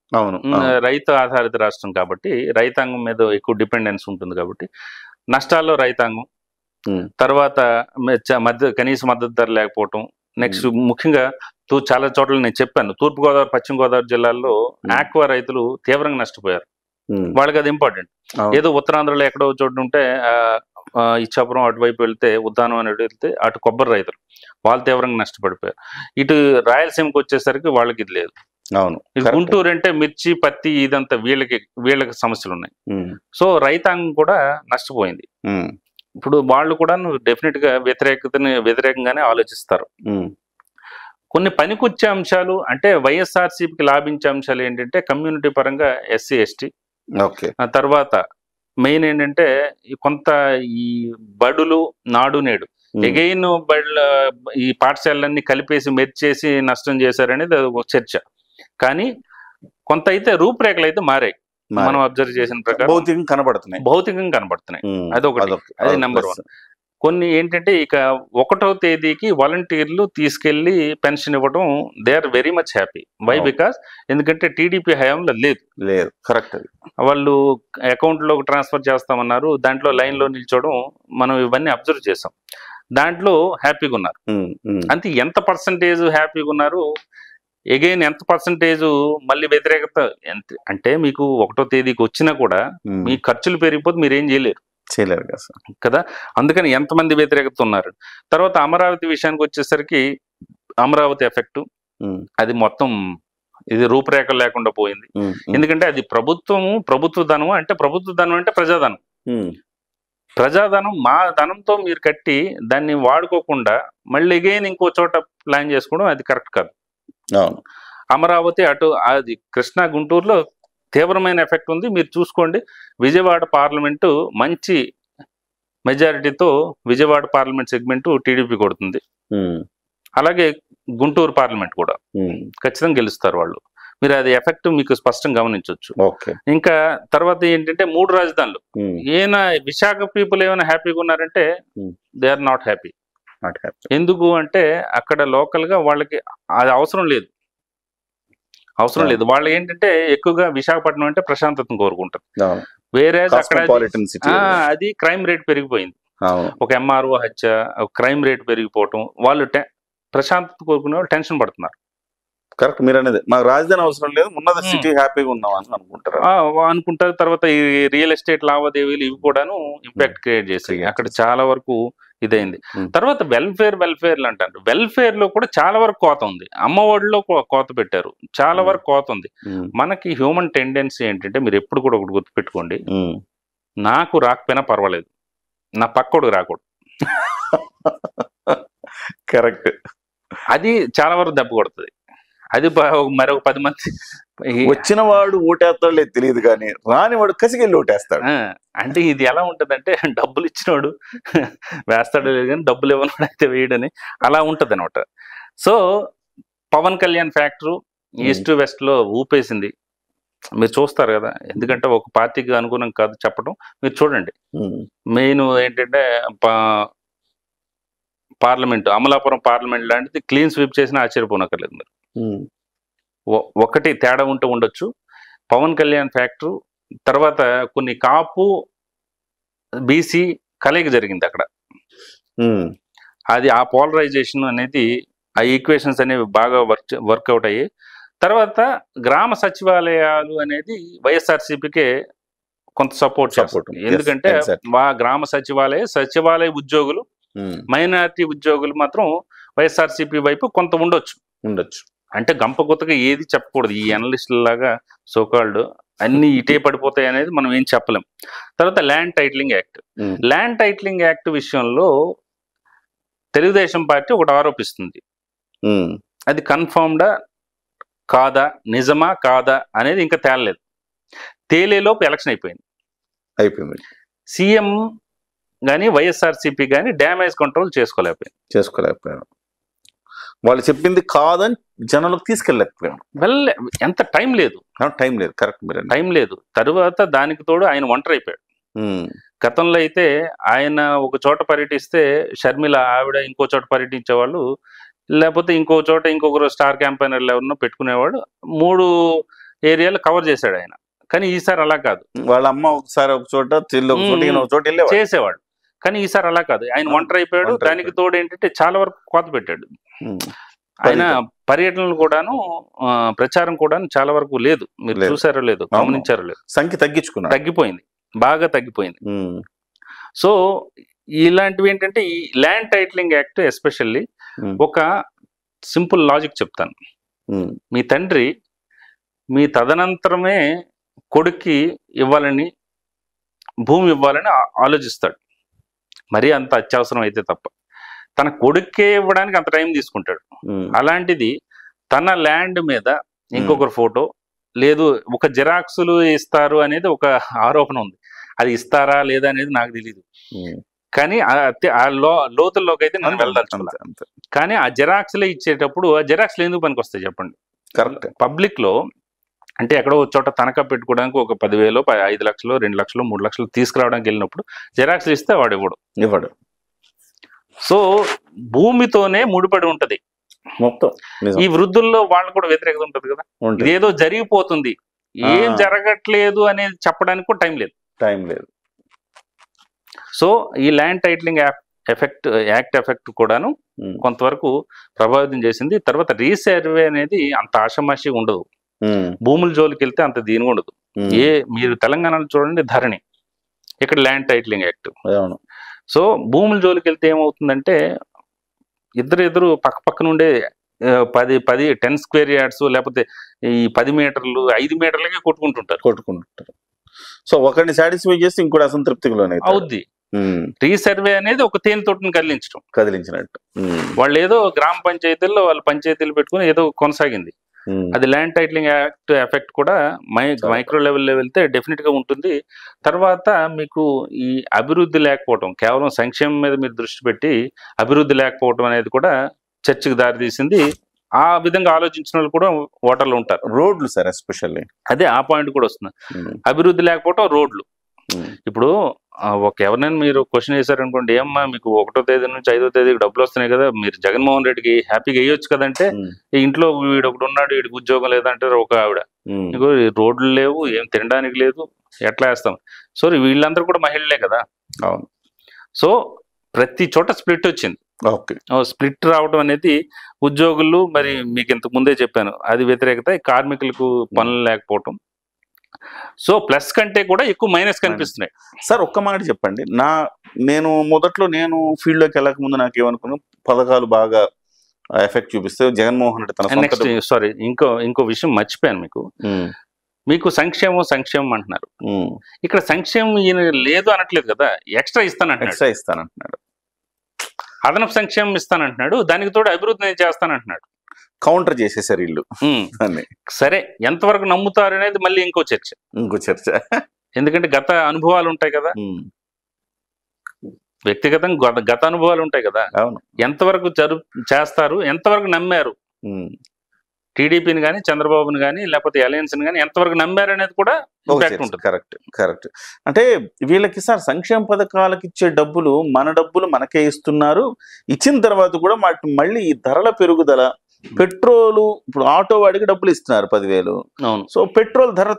రైతు ఆధారిత రాష్ట్రం కాబట్టి రైతాంగం మీద ఎక్కువ డిపెండెన్స్ ఉంటుంది కాబట్టి నష్టాల్లో రైతాంగం, తర్వాత కనీస మద్దతు ధర లేకపోవటం, నెక్స్ట్ ముఖ్యంగా చాలా చోట్ల నేను చెప్పాను, తూర్పుగోదావరి, పశ్చిమ గోదావరి జిల్లాల్లో ఆక్వా రైతులు తీవ్రంగా నష్టపోయారు. వాళ్ళకి అది ఇంపార్టెంట్. ఏదో ఉత్తరాంధ్రలో ఎక్కడో చోటు ఉంటే ఇచ్చాపురం అటువైపు వెళ్తే, ఉద్దానం అనేది వెళ్తే అటు కొబ్బరి రైతులు వాళ్ళు తీవ్రంగా నష్టపడిపోయారు. ఇటు రాయలసీమకి వచ్చేసరికి వాళ్ళకి ఇది లేదు. అవును, గుంటూరు అంటే మిర్చి, పత్తి, ఇదంతా వీళ్ళకి సమస్యలు ఉన్నాయి. సో రైతాంగం కూడా నష్టపోయింది. ఇప్పుడు వాళ్ళు కూడా డెఫినెట్ గా వ్యతిరేకంగానే ఆలోచిస్తారు. కొన్ని పనికొచ్చే అంశాలు అంటే వైఎస్ఆర్సీపీకి లాభించే అంశాలు ఏంటంటే కమ్యూనిటీ పరంగా ఎస్సీ, ఎస్టీ, తర్వాత మెయిన్ ఏంటంటే కొంత ఈ బడులు, నాడు నేడు ఎగైన్ ఈ పాఠశాలలన్నీ కలిపేసి మెర్చేసి నష్టం చేశారనేది ఒక చర్చ. కానీ కొంత అయితే రూపురేఖలు అయితే మారాయి. మనం అబ్జర్వ్ చేసిన ప్రకారం భౌతికంగా కనబడుతున్నాయి. అది నెంబర్ 1. కొన్ని ఏంటంటే ఇక 1వ తేదీకి వాలంటీర్లు తీసుకెళ్లి పెన్షన్ ఇవ్వడం, they are very much happy. Why? Because ఎందుకంటే టీడీపీ హయాంలో లేదు. కరెక్ట్. వాళ్ళు అకౌంట్ లో ట్రాన్స్ఫర్ చేస్తామన్నారు, దాంట్లో లైన్ లో నిల్చోవడం మనం ఇవన్నీ అబ్జర్వ్ చేసాం. దాంట్లో హ్యాపీగా ఉన్నారు. అంతే. ఎంత పర్సంటేజ్ హ్యాపీగా ఉన్నారు, ఎగైన్ ఎంత పర్సంటేజ్ మళ్ళీ వ్యతిరేకత అంటే మీకు 1వ తేదీకి వచ్చినా కూడా మీ ఖర్చులు పెరిగిపోతే మీరేం చేయలేరు కదా. అందుకని ఎంతమంది వ్యతిరేకత ఉన్నారు. తర్వాత అమరావతి విషయానికి వచ్చేసరికి అమరావతి ఎఫెక్ట్ అది మొత్తం ఇది రూపురేఖలు లేకుండా పోయింది. ఎందుకంటే అది ప్రభుత్వ ధనం అంటే ప్రజాధనం. ప్రజాధనం మా ధనంతో మీరు కట్టి దాన్ని వాడుకోకుండా మళ్ళీ అగైన్ ఇంకో చోట ప్లాన్ చేసుకోవడం అది కరెక్ట్ కాదు. అమరావతి అటు అది కృష్ణా, గుంటూరులో తీవ్రమైన ఎఫెక్ట్ ఉంది. మీరు చూసుకోండి, విజయవాడ పార్లమెంటు మంచి మెజారిటీతో విజయవాడ పార్లమెంట్ సెగ్మెంట్ టీడీపీ కొడుతుంది. అలాగే గుంటూరు పార్లమెంట్ కూడా ఖచ్చితంగా గెలుస్తారు వాళ్ళు. మీరు అది ఎఫెక్ట్ మీకు స్పష్టంగా గమనించవచ్చు. ఇంకా తర్వాత ఏంటంటే 3 రాజధానులు, విశాఖ పీపుల్ ఏమైనా హ్యాపీగా ఉన్నారంటే దే ఆర్ నాట్ హ్యాపీ. ఎందుకు అంటే అక్కడ లోకల్ గా వాళ్ళకి అది అవసరం లేదు. వాళ్ళు ఏంటంటే ఎక్కువగా విశాఖపట్నం అంటే ప్రశాంతతను కోరుకుంటారు. వేరే అక్కడ అది క్రైమ్ రేట్ పెరిగిపోయింది. ఒక ఎంఆర్ఓ హత్య, క్రైమ్ రేట్ పెరిగిపోవటం, వాళ్ళు ప్రశాంతత కోరుకునే వాళ్ళు టెన్షన్ పడుతున్నారు. కరెక్ట్. మీరు అనేది మాకు రాజధాని అవసరం లేదు, ఉన్నది సిటీ హ్యాపీగా ఉన్నాం అని అనుకుంటారు. తర్వాత ఈ రియల్ ఎస్టేట్ లావాదేవీలు ఇవి కూడాను ఇంపాక్ట్ క్రియేట్ చేసాయి. అక్కడ చాలా వరకు ఇదైంది. తర్వాత వెల్ఫేర్లు అంటారు. వెల్ఫేర్ లో కూడా చాలా వరకు కోత ఉంది. అమ్మఒడిలో కోత పెట్టారు, చాలా వరకు కోత ఉంది. మనకి హ్యూమన్ టెండెన్సీ ఏంటంటే మీరు ఎప్పుడు కూడా ఒకటి గుర్తుపెట్టుకోండి, నాకు రాకపోయినా పర్వాలేదు, నా పక్కోడికి రాకూడదు. కరెక్ట్. అది చాలా వరకు దెబ్బ కొడుతుంది. అది మరొక 10 మంది వచ్చిన వాడు ఓటేస్తాడు లేదు తెలియదు, కానీ రాని వాడు కసికెళ్ళి ఓటేస్తాడు. అంటే ఇది ఎలా ఉంటదంటే డబ్బులు ఇచ్చినవాడు వేస్తాడు లేదు, కానీ డబ్బులు ఇవ్వనవాడు అయితే వేయడని అలా ఉంటది అనమాట. So Pawan Kalyan factor east west లో ఊపేసింది. మీరు చూస్తారు కదా, ఎందుకంటే ఒక పార్టీకి అనుగుణం కాదు చెప్పడం, మీరు చూడండి. మెయిన్ ఏంటంటే పార్లమెంట్, అమలాపురం పార్లమెంట్ లాంటిది క్లీన్ స్వీప్ చేసినా ఆశ్చర్యపోనక్కర్లేదు. మీరు ఒకటి తేడా ఉంటూ ఉండొచ్చు. పవన్ కళ్యాణ్ ఫ్యాక్టరు, తర్వాత కొన్ని కాపు బీసీ కలయిక జరిగింది అక్కడ. అది ఆ పోలరైజేషన్ అనేది, ఆ ఈక్వేషన్స్ అనేవి బాగా వర్కౌట్ అయ్యాయి. తర్వాత గ్రామ సచివాలయాలు అనేది వైఎస్ఆర్సీపీకే కొంత సపోర్ట్ చేస్తుంది. ఎందుకంటే గ్రామ సచివాలయ ఉద్యోగులు, మైనారిటీ ఉద్యోగులు మాత్రం వైఎస్ఆర్సీపీ వైపు కొంత ఉండొచ్చు. అంటే గంప కొత్తగా ఏది చెప్పకూడదు. ఈ అనలిస్ట్ లాగా సోకాల్డ్ అన్ని ఇటే పడిపోతాయి అనేది మనం ఏం చెప్పలేం. తర్వాత land titling act. Land titling act విషయంలో తెలుగుదేశం పార్టీ ఒకటి ఆరోపిస్తుంది. అది కన్ఫర్మ్డా కాదా, నిజమా కాదా అనేది ఇంకా తేలలేదు. తేలేలోపు ఎలక్షన్ అయిపోయింది. సీఎం కానీ వైఎస్ఆర్సీపీ కానీ డ్యామేజ్ కంట్రోల్ చేసుకోలేకపోయారు. వాళ్ళు చెప్పింది కాదని జనాలకు తీసుకెళ్ళలేకపోయారు. ఎంత టైం లేదు. కరెక్ట్, టైం లేదు. తరువాత దానికి తోడు ఆయన ఒంటరి అయిపోయాడు. గతంలో అయితే ఆయన ఒక చోట పర్యటిస్తే షర్మిల ఆవిడ ఇంకో చోట పర్యటించేవాళ్ళు, లేకపోతే ఇంకో చోట ఇంకొకరు స్టార్ క్యాంపెయినర్లు ఎవరినో పెట్టుకునేవాడు. 3 ఏరియాలు కవర్ చేశాడు ఆయన. కానీ ఈసారి అలా కాదు. వాళ్ళ అమ్మ ఒకసారి ఒక చోట, చేసేవాడు. కానీ ఈసారి అలా కాదు. ఆయన ఒంటరి అయిపోయాడు. దానికి తోడు ఏంటంటే చాలా వరకు కోత పెట్టాడు. ఆయన పర్యటనలు కూడాను, ప్రచారం కూడా చాలా వరకు లేదు. మీరు చూసారో లేదు, గమనించారో లేదు, సంఖ్య తగ్గిపోయింది, బాగా తగ్గిపోయింది. సో ఇలాంటివి ఏంటంటే ఈ ల్యాండ్ టైటిలింగ్ యాక్ట్ ఎస్పెషల్లీ ఒక సింపుల్ లాజిక్ చెప్తాను. మీ తండ్రి మీ తదనంతరమే కొడుక్కి ఇవ్వాలని, భూమి ఇవ్వాలని ఆలోచిస్తాడు. మరీ అంత అత్యవసరం అయితే తప్ప. తన కొడుక్కే ఇవ్వడానికి అంత టైం తీసుకుంటాడు. అలాంటిది తన ల్యాండ్ మీద ఇంకొకరు ఫోటో లేదు, ఒక జిరాక్సులు ఇస్తారు అనేది ఒక ఆరోపణ ఉంది. అది ఇస్తారా లేదా అనేది నాకు తెలీదు. కానీ ఆ లోతుల్లోకి అయితే నేను వెళ్ళదలుచుకున్నాను. కానీ ఆ జిరాక్స్లే ఇచ్చేటప్పుడు ఆ జిరాక్స్లు ఎందుకు పనికి వస్తాయి చెప్పండి? కరెక్ట్. పబ్లిక్ లో అంటే ఎక్కడో చోట తనఖా పెట్టుకోవడానికి ఒక 10,000, 5 లక్షలు, 2 లక్షలు, 3 లక్షలు తీసుకురావడానికి వెళ్ళినప్పుడు జిరాక్స్లు ఇస్తే వాడు ఇవ్వడు. సో భూమితోనే ముడిపడి ఉంటది మొత్తం. ఈ వృద్ధుల్లో వాళ్ళు కూడా వ్యతిరేకత ఉంటది కదా. ఇదేదో జరిగిపోతుంది, ఏం జరగట్లేదు అనేది చెప్పడానికి కూడా టైం లేదు. సో ఈ ల్యాండ్ టైటిలింగ్ యాక్ట్ ఎఫెక్ట్ కూడాను కొంతవరకు ప్రభావితం చేసింది. తర్వాత రీసర్వే అనేది అంత ఆషమాషిగా ఉండదు. భూముల జోలికి వెళ్తే అంత దీని ఉండదు. మీరు తెలంగాణలో చూడండి, ధరణి, ఇక్కడ ల్యాండ్ టైటిలింగ్ యాక్ట్. సో భూముల జోలికి వెళ్తే ఏమవుతుందంటే ఇద్దరు పక్క నుండే 10 స్క్వేర్ యార్డ్స్ లేకపోతే ఈ 10 మీటర్లు 5 మీటర్లకే కొట్టుకుంటుంటారు. సో ఒకరిని సాటిస్ఫై చేస్తే ఇంకోటి అసంతృప్తిలో అవుద్ది. రీసర్వే అనేది ఒక తేనె తోటను కదిలించినట్టు. వాళ్ళు ఏదో గ్రామ పంచాయతీల్లో వాళ్ళు పంచాయతీలు పెట్టుకుని ఏదో కొనసాగింది. అది ల్యాండ్ టైటిలింగ్ యాక్ట్ ఎఫెక్ట్ కూడా మైక్రో లెవెల్లో వెళ్తే డెఫినెట్ గా ఉంటుంది. తర్వాత మీకు ఈ అభివృద్ధి లేకపోవటం, కేవలం సంక్షేమం మీద మీరు దృష్టి పెట్టి అభివృద్ధి లేకపోవటం అనేది కూడా చర్చకు దారితీసింది. ఆ విధంగా ఆలోచించిన వాళ్ళు కూడా ఓటర్లు ఉంటారు. రోడ్లు సార్ ఎస్పెషల్లీ అదే ఆ పాయింట్ కూడా వస్తుంది. అభివృద్ధి లేకపోవటం, రోడ్లు. ఇప్పుడు ఎవరినైనా మీరు క్వశ్చన్ చేశారనుకోండి, ఏమ్మా మీకు 1వ తేదీ నుంచి 5వ తేదీకి డబ్బులు వస్తున్నాయి కదా, మీరు జగన్మోహన్ రెడ్డికి హ్యాపీగా వేయొచ్చు కదంటే, ఇంట్లో వీడు ఒకటి ఉన్నాడు, వీడికి ఉద్యోగం లేదంటారు ఒక ఆవిడ. మీకు రోడ్లు లేవు, ఏం తినడానికి లేదు, ఎట్లా వేస్తాం? సో వీళ్ళందరూ కూడా మహిళలే కదా. అవును. సో ప్రతి చోట స్ప్లిట్ వచ్చింది. స్ప్లిట్ రావడం అనేది ఉద్యోగులు, మరి మీకు ఇంతకు ముందే చెప్పాను, అది వ్యతిరేకత, కార్మికులకు పనులు లేకపోవటం. సో ప్లస్ కంటే కూడా ఎక్కువ మైనస్ కనిపిస్తున్నాయి. సార్ ఒక్క మాట చెప్పండి. నేను మొదట్లో ఫీల్డ్ లోకి వెళ్ళక ముందు నాకు ఏమనుకున్నా, పథకాలు బాగా ఎఫెక్ట్ చూపిస్తే జగన్మోహన్ రెడ్డి తన ఇంకో విషయం మర్చిపోయాను. మీకు సంక్షేమం అంటున్నారు. ఇక్కడ సంక్షేమం ఈయన లేదు అనట్లేదు కదా, ఎక్స్ట్రా ఇస్తానంటున్నాడు. అదనపు సంక్షేమం ఇస్తానంటున్నాడు. దానికి తోడు అభివృద్ధి నేను చేస్తానంటున్నాడు. కౌంటర్ చేసేసారు వీళ్ళు. సరే, ఎంతవరకు నమ్ముతారు అనేది మళ్ళీ ఇంకో చర్చ. ఎందుకంటే గత అనుభవాలు ఉంటాయి కదా, వ్యక్తిగతంగా గత అనుభవాలు ఉంటాయి కదా. ఎంతవరకు చేస్తారు, ఎంతవరకు నమ్మారు, టీడీపీని కానీ చంద్రబాబుని కానీ లేకపోతే అలయన్స్ ని కానీ ఎంతవరకు నమ్మారు అనేది కూడా ఇంపాక్ట్ ఉంటుంది. కరెక్ట్. అంటే వీళ్ళకి సార్ సంక్షేమ పథకాలకు ఇచ్చే డబ్బులు మన డబ్బులు మనకే ఇస్తున్నారు. ఇచ్చిన తర్వాత కూడా మళ్ళీ ఈ ధరల పెరుగుదల, పెట్రోలు, ఇప్పుడు ఆటో వాడికి డబ్బులు ఇస్తున్నారు 10,000. సో పెట్రోల్ ధర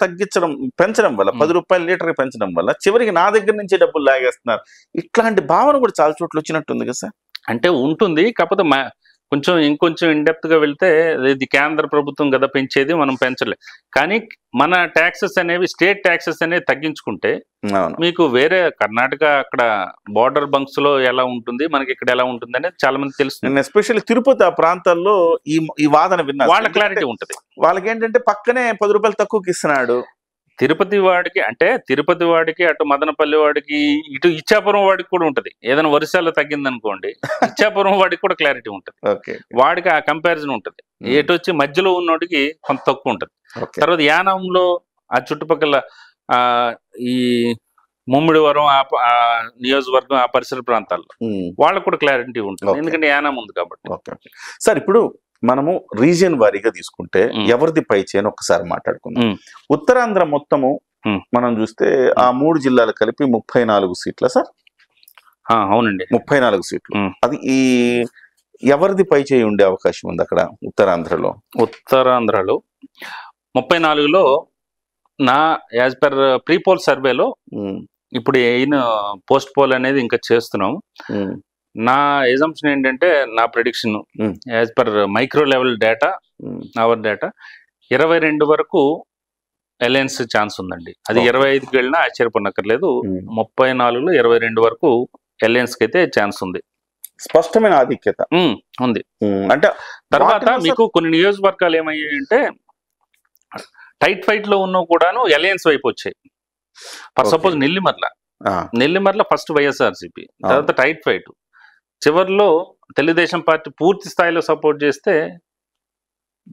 పెంచడం వల్ల 10 రూపాయలు లీటర్ పెంచడం వల్ల చివరికి నా దగ్గర నుంచి డబ్బులు లాగేస్తున్నారు. ఇట్లాంటి భావన కూడా చాలా చోట్ల వచ్చినట్టుంది కదా సార్. అంటే ఉంటుంది, కాకపోతే కొంచెం ఇంకొంచెం ఇండెప్త్ గా వెళ్తే ఇది కేంద్ర ప్రభుత్వం కదా పెంచేది, మనం పెంచలే. కానీ మన ట్యాక్సెస్ అనేవి, స్టేట్ ట్యాక్సెస్ అనేవి తగ్గించుకుంటే మీకు వేరే కర్ణాటక అక్కడ బార్డర్ బంక్స్ లో ఎలా ఉంటుంది, మనకి ఇక్కడ ఎలా ఉంటుంది అనేది చాలా మంది తెలుస్తుంది. ఎస్పెషల్లీ తిరుపతి ఆ ప్రాంతాల్లో ఈ వాదన విన్నా, వాళ్ళ క్లారిటీ ఉంటుంది. వాళ్ళకి ఏంటంటే పక్కనే 10 రూపాయలు తక్కువకి ఇస్తున్నాడు. తిరుపతి వాడికి అంటే తిరుపతి వాడికి, అటు మదనపల్లి వాడికి, ఇటు ఇచ్చాపురం వాడికి కూడా ఉంటది. ఏదైనా వరుసలో తగ్గింది అనుకోండి, ఇచ్చాపురం వాడికి కూడా క్లారిటీ ఉంటది. వాడికి ఆ కంపారిజన్ ఉంటది. ఎటు వచ్చి మధ్యలో ఉన్నోడికి కొంత తక్కువ ఉంటది. తర్వాత యానంలో ఆ చుట్టుపక్కల ఈ ముమ్మిడివరం ఆ నియోజకవర్గం ఆ పరిసర ప్రాంతాల్లో వాళ్ళకు కూడా క్లారిటీ ఉంటుంది, ఎందుకంటే యానం ఉంది కాబట్టి. సార్ ఇప్పుడు మనము రీజియన్ వారీగా తీసుకుంటే ఎవరిది పై చేయని ఒక్కసారి మాట్లాడుకుందాం. ఉత్తరాంధ్ర మొత్తము మనం చూస్తే ఆ 3 జిల్లాలు కలిపి 34 సీట్ల సార్. అవునండి, 34 సీట్లు. అది ఈ ఎవరిది పై చేయి ఉండే అవకాశం ఉంది అక్కడ ఉత్తరాంధ్రలో? ఉత్తరాంధ్రలో 34లో నా యాజ్ పర్ ప్రీ పోల్ సర్వేలో, ఇప్పుడు అయిన పోస్ట్ పోల్ అనేది ఇంకా చేస్తున్నాం, నా ఎజంప్షన్ ఏంటంటే, నా prediction as per micro level data, our data 22 వరకు అలయన్స్ ఛాన్స్ ఉందండి. అది 25కి వెళ్ళినా ఆశ్చర్యపడనక్కర్లేదు. 34లో 22 వరకు అలయన్స్ కి అయితే ఛాన్స్ ఉంది, స్పష్టమైన ఆధిక్యత ఉంది. అంటే తర్వాత మీకు కొన్ని నియోజకవర్గాలు ఏమయ్యాయంటే టైట్ ఫైట్ లో ఉన్న కూడాను అలయన్స్ వైపు వచ్చాయి. For suppose Nellimarla first YSRCP, తర్వాత టైట్ ఫైట్, చివరిలో తెలుగుదేశం పార్టీ పూర్తి స్థాయిలో సపోర్ట్ చేస్తే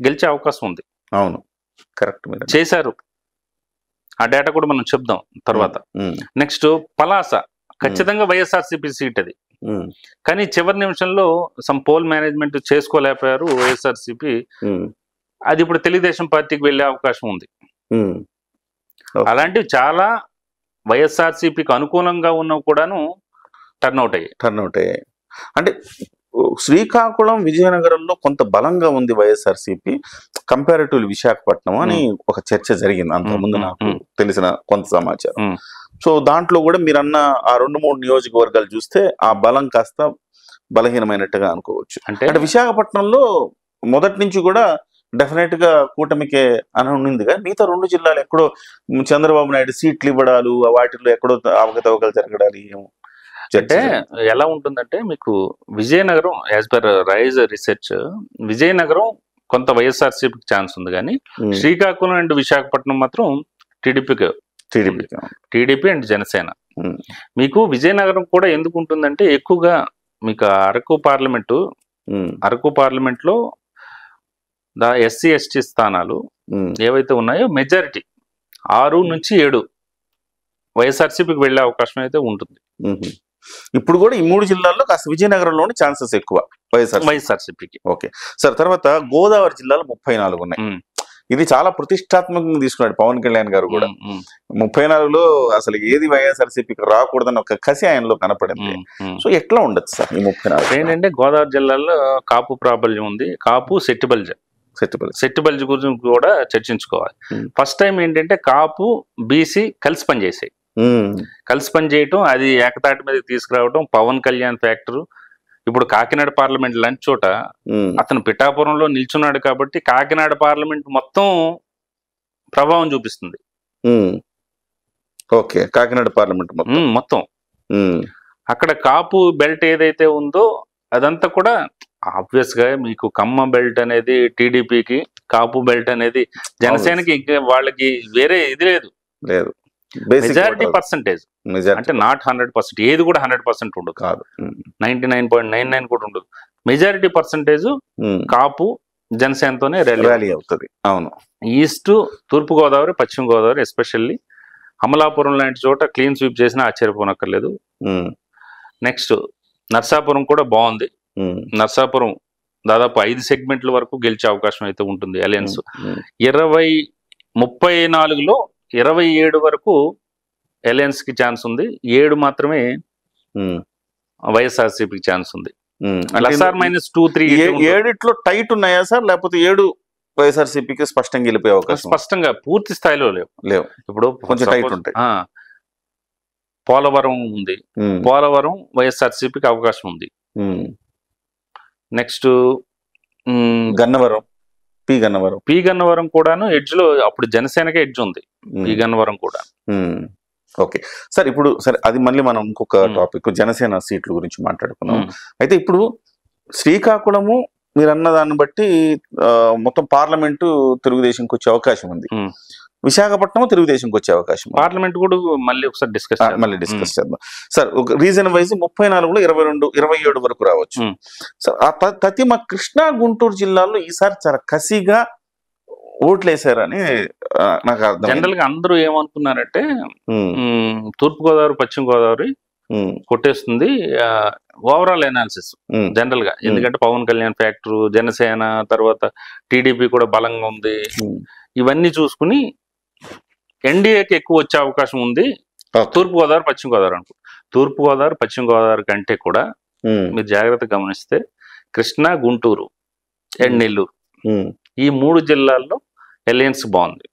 గెలిచే అవకాశం ఉంది. అవును, కరెక్ట్ చేశారు. ఆ డేటా కూడా మనం చెప్దాం తర్వాత. నెక్స్ట్ పలాస ఖచ్చితంగా వైఎస్ఆర్సీపీ సీట్ అది, కానీ చివరి నిమిషంలో సమ్ పోల్ మేనేజ్మెంట్ చేసుకోలేకపోయారు వైఎస్ఆర్సీపీ. అది ఇప్పుడు తెలుగుదేశం పార్టీకి వెళ్ళే అవకాశం ఉంది. అలాంటివి చాలా వైఎస్ఆర్సీపీకి అనుకూలంగా ఉన్నవి కూడాను టర్న్అవుట్ అయ్యాయి. అంటే శ్రీకాకుళం, విజయనగరంలో కొంత బలంగా ఉంది వైఎస్ఆర్సీపీ కంపారిటివ్ విశాఖపట్నం అని ఒక చర్చ జరిగింది అంతకుముందు, నాకు తెలిసిన కొంత సమాచారం. సో దాంట్లో కూడా మీరన్న ఆ 2-3 నియోజకవర్గాలు చూస్తే ఆ బలం కాస్త బలహీనమైనట్టుగా అనుకోవచ్చు. అంటే విశాఖపట్నంలో మొదటి నుంచి కూడా డెఫినెట్ గా కూటమికే అని ఉంది, కానీ మిగతా 2 జిల్లాలు ఎక్కడో చంద్రబాబు నాయుడు సీట్లు ఇవ్వడాలు, వాటిల్లో ఎక్కడో అవకతవకలు జరగడాలు ఏమో. అంటే ఎలా ఉంటుందంటే, మీకు Vizianagaram as per rise research Vizianagaram కొంత వైఎస్ఆర్సీపీకి ఛాన్స్ ఉంది, కానీ శ్రీకాకుళం అండ్ విశాఖపట్నం మాత్రం టీడీపీ అండ్ జనసేన. మీకు విజయనగరం కూడా ఎందుకు ఉంటుందంటే, ఎక్కువగా మీకు అరకు పార్లమెంట్లో ఎస్సీ ఎస్టీ స్థానాలు ఏవైతే ఉన్నాయో మెజారిటీ 6 నుంచి 7 వైఎస్ఆర్సీపీకి వెళ్ళే అవకాశం అయితే ఉంటుంది. ఇప్పుడు కూడా ఈ 3 జిల్లాల్లో కాస్త విజయనగరంలోని ఛాన్సెస్ ఎక్కువ వైఎస్ఆర్సీపీకి. ఓకే సార్, తర్వాత గోదావరి జిల్లాలో 34 ఉన్నాయి. ఇది చాలా ప్రతిష్టాత్మకంగా తీసుకున్నాడు పవన్ కళ్యాణ్ గారు కూడా. 34లో అసలు ఏది వైఎస్ఆర్సీపీకి రాకూడదని ఒక కసి ఆయనలో కనపడింది. సో ఎట్లా ఉండదు సార్ ఈ 34? ఏంటంటే గోదావరి జిల్లాలో కాపు ప్రాబల్యం ఉంది, కాపు సెట్టిబల్జ్ గురించి కూడా చర్చించుకోవాలి. ఫస్ట్ టైం ఏంటంటే కాపు బీసీ కలిసి పనిచేయటం, అది ఏకతాటి మీద తీసుకురావటం, పవన్ కళ్యాణ్ ఫ్యాక్టర్. ఇప్పుడు కాకినాడ పార్లమెంట్ లంచ్ చోట అతను పిఠాపురంలో నిల్చున్నాడు కాబట్టి కాకినాడ పార్లమెంట్ మొత్తం ప్రభావం చూపిస్తుంది. ఓకే, కాకినాడ పార్లమెంట్ మొత్తం అక్కడ కాపు బెల్ట్ ఏదైతే ఉందో అదంతా కూడా ఆబ్వియస్ గా మీకు కమ్మ బెల్ట్ అనేది టీడీపీకి, కాపు బెల్ట్ అనేది జనసేనకి, వాళ్ళకి వేరే ఇది లేదు. మెజారిటీ పర్సెంటేజ్ అంటే నాట్ 100%, ఏది కూడా 100% ఉండదు, కాదు 99.99 కూడా ఉండదు. మెజారిటీ పర్సెంటేజ్ కాపు జనసేనతోనే ర్యాలీ అవుతుంది. అవును, ఈస్ట్, తూర్పు గోదావరి, పశ్చిమ గోదావరి, ఎస్పెషల్లీ అమలాపురం లాంటి చోట క్లీన్ స్వీప్ చేసినా ఆశ్చర్యపోనక్కర్లేదు. నెక్స్ట్ నర్సాపురం కూడా బాగుంది. నర్సాపురం దాదాపు 5 సెగ్మెంట్ల వరకు గెలిచే అవకాశం అయితే ఉంటుంది అలయన్స్. 34లో 27 వరకు అలయన్స్ కి ఛాన్స్ ఉంది, 7 మాత్రమే వైఎస్ఆర్సీపీకి ఛాన్స్ ఉంది. -2-3 7 టైట్ ఉన్నాయా సార్, లేకపోతే 7 వైఎస్ఆర్సీపీకి స్పష్టంగా గెలిపే అవకాశం? స్పష్టంగా పూర్తి స్థాయిలో లేవు. ఇప్పుడు కొంచెం టైట్ ఉంటాయి. పోలవరం ఉంది, పోలవరం వైఎస్ఆర్సీపీకి అవకాశం ఉంది. నెక్స్ట్ గన్నవరం, పి గన్నవరం కూడాను ఎడ్జ్ లో అప్పుడు జనసేనకే ఎడ్జ్ ఉంది, పి గన్నవరం కూడా. ఓకే సార్, ఇప్పుడు సరే అది మళ్ళీ మనం ఇంకొక టాపిక్ జనసేన సీట్ల గురించి మాట్లాడుకున్నాం. అయితే ఇప్పుడు శ్రీకాకుళము మీరు అన్న దాన్ని బట్టి మొత్తం పార్లమెంటు తెలుగుదేశంకి వచ్చే అవకాశం ఉంది, విశాఖపట్నం తెలుగుదేశంకి వచ్చే అవకాశం. పార్లమెంట్ కూడా మళ్ళీ ఒకసారి డిస్కస్ చేద్దాం సార్. ఒక రీజన్ వైజ్ 34లో 22, 27 వరకు రావచ్చు సార్. ఆ తతిమ కృష్ణా గుంటూరు జిల్లాల్లో ఈసారి చాలా కసిగా ఓట్లేసారని నాకు అర్థం. జనరల్ గా అందరూ ఏమనుకున్నారంటే తూర్పుగోదావరి పశ్చిమ గోదావరి కొట్టేస్తుంది ఓవరాల్ అనాలిసిస్ జనరల్ గా. ఎందుకంటే పవన్ కళ్యాణ్ ఫ్యాక్టర్, జనసేన, తర్వాత టీడీపీ కూడా బలంగా ఉంది, ఇవన్నీ చూసుకుని ఎన్డీఏకి ఎక్కువ వచ్చే అవకాశం ఉంది తూర్పుగోదావరి పశ్చిమ గోదావరి అనుకో. తూర్పుగోదావరి పశ్చిమ గోదావరి కంటే కూడా మీరు జాగ్రత్తగా గమనిస్తే కృష్ణా, గుంటూరు అండ్ నెల్లూరు ఈ 3 జిల్లాల్లో అలయన్స్ బాగుంది.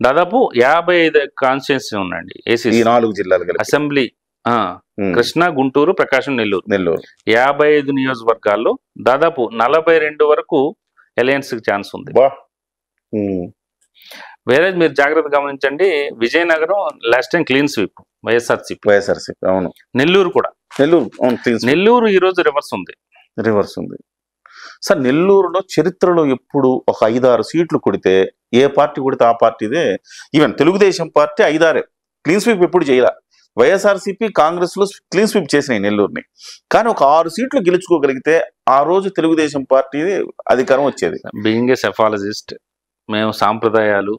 దాదాపు 55 కాన్స్టిట్యున్సీ ఉందండి ఏసీ 4 జిల్లాలు అసెంబ్లీ. కృష్ణా, గుంటూరు, ప్రకాశం, నెల్లూరు 55 నియోజకవర్గాల్లో దాదాపు 42 వరకు అలయన్స్ కి ఛాన్స్ ఉంది. వేరే మీరు జాగ్రత్త గమనించండి, Vizianagaram last time clean sweep YSRCP. అవును. నెల్లూరు కూడా, నెల్లూరు ఈ రోజు రివర్స్ ఉంది సార్. నెల్లూరులో చరిత్రలో ఎప్పుడు ఒక 5-6 సీట్లు కొడితే ఏ పార్టీ కొడితే ఆ పార్టీదే. Even Telugu Desam party 5-6 clean sweep ఎప్పుడు చేయాల. వైఎస్ఆర్సీపీ, కాంగ్రెస్ లో క్లీన్ స్వీప్ చేసినాయి నెల్లూరుని, కానీ ఒక 6 సీట్లు గెలుచుకోగలిగితే ఆ రోజు తెలుగుదేశం పార్టీ అధికారం వచ్చేది. బీయింగ్ ఏ సెఫాలజిస్ట్, మేము సాంప్రదాయాలు,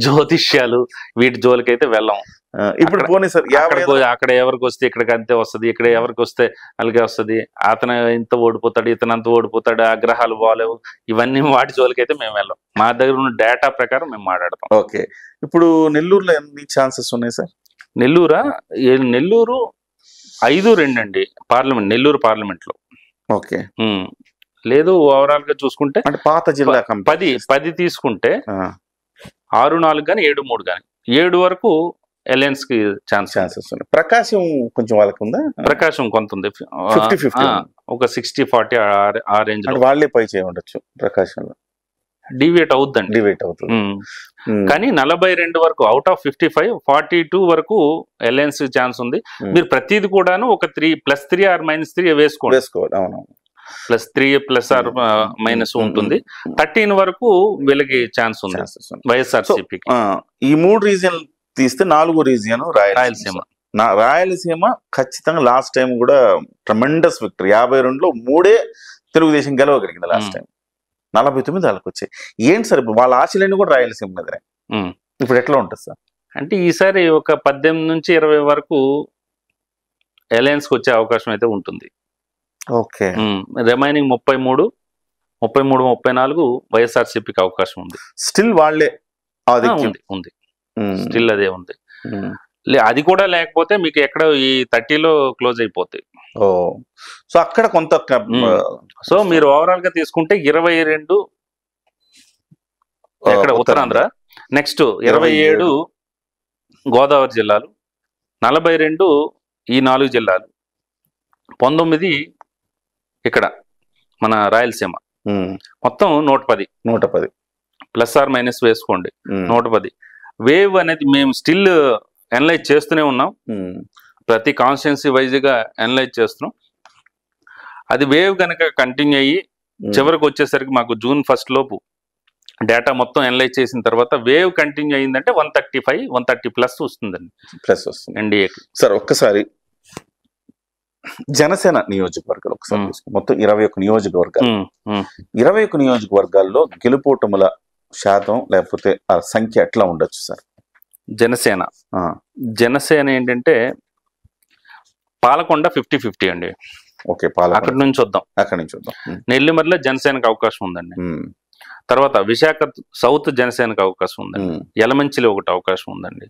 జ్యోతిష్యాలు వీటి జోలికైతే వెళ్ళాం. ఇప్పుడు పోనీ సార్, అక్కడ ఎవరికి వస్తే ఇక్కడికి అంతే వస్తుంది, ఇక్కడ ఎవరికి వస్తే అలాగే వస్తుంది, అతను ఇంత ఓడిపోతాడు, ఇతను అంత ఓడిపోతాడు, ఆ గ్రహాలు బాగాలేవు, ఇవన్నీ వాటి జోలికైతే మేము వెళ్ళాం. మా దగ్గర ఉన్న డేటా ప్రకారం మేము మాట్లాడతాం. ఓకే, ఇప్పుడు నెల్లూరులో ఎన్ని ఛాన్సెస్ ఉన్నాయి సార్? నెల్లూరు 5-2 అండి పార్లమెంట్, నెల్లూరు పార్లమెంట్ లో. ఓకే, లేదు ఓవరాల్ గా చూసుకుంటే అంటే పాత జిల్లా 10 తీసుకుంటే 6-4 కానీ 7-3 కానీ 7 వరకు అలయన్స్ కి ఛాన్సెస్ ఉన్నాయి. ప్రకాశం కొంచెం వాళ్ళకి ఉందా? ప్రకాశం కొంత ఉంది, 50-50 ఒక 60-40 ఆ రేంజ్ లో వాళ్ళే పై చేయవచ్చు. ప్రకాశంలో డివేట్ అవుతుంది. కానీ 42 వరకు అవుట్ ఆఫ్ 55, 42 వరకు అలయన్స్ ఛాన్స్ ఉంది. మీరు ప్రతిది కూడాను ఒక 3+3 ఆర్ -3 వేసుకోవాలి. అవును, +3+R- ఉంటుంది. 13 వరకు వీళ్ళకి ఛాన్స్ ఉంది వైఎస్ఆర్సీపీకి. ఈ 3 రీజియన్ తీస్తే 4వ రీజియన్ రాయలసీమ. రాయలసీమ ఖచ్చితంగా లాస్ట్ టైం కూడా ట్రమెండస్ విక్టరీ, 52లో 3 తెలుగుదేశం గెలవగలిగింది లాస్ట్ టైం. 49 వాళ్ళకి వచ్చాయి. ఏంటి సార్ ఇప్పుడు వాళ్ళ ఆశలన్నీ కూడా రాయలసీమ మీదనే, ఇప్పుడు ఎట్లా ఉంటుంది సార్? అంటే ఈసారి ఒక 18 నుంచి 20 వరకు అలయన్స్ కి వచ్చే అవకాశం అయితే ఉంటుంది. ఓకే, రిమైనింగ్ 33, 34 వైఎస్ఆర్సీపీకి అవకాశం ఉంది. స్టిల్ వాళ్ళే ఉంది స్టిల్ అదే ఉంది. అది కూడా లేకపోతే మీకు ఎక్కడ ఈ 30లో క్లోజ్ అయిపోతాయి. సో అక్కడ కొంత సో మీరు ఓవరాల్ గా తీసుకుంటే 22 ఎక్కడ ఉత్తరాంధ్ర, నెక్స్ట్ 27 గోదావరి జిల్లాలు, 42 ఈ 4 జిల్లాలు, 19 ఇక్కడ మన రాయలసీమ, మొత్తం 110 +R- వేసుకోండి 110. వేవ్ అనేది మేము స్టిల్ అనలైజ్ చేస్తూనే ఉన్నాం, ప్రతి కాన్స్టిట్యున్సీ వైజ్ గా అనలైజ్ చేస్తున్నాం. అది వేవ్ కనుక కంటిన్యూ అయ్యి చివరికి వచ్చేసరికి మాకు June 1 లోపు డేటా మొత్తం అనలైజ్ చేసిన తర్వాత వేవ్ కంటిన్యూ అయ్యిందంటే 135, 130+ వస్తుందండి, ప్లస్ వస్తుంది ఎన్డీఏకి. సార్ ఒక్కసారి జనసేన నియోజకవర్గాలు ఒకసారి మొత్తం 21 నియోజకవర్గాలు, 21 నియోజకవర్గాల్లో గెలుపోటముల శాతం లేకపోతే ఆ సంఖ్య ఎట్లా ఉండొచ్చు సార్? జనసేన ఏంటంటే పాలకొండ 50-50 అండి. ఓకే, అక్కడి నుంచి వద్దాం. నెల్లిమర్లో జనసేనకు అవకాశం ఉందండి. తర్వాత విశాఖ సౌత్ జనసేనకు అవకాశం ఉందండి. యలమంచిలో ఒకటి అవకాశం ఉందండి.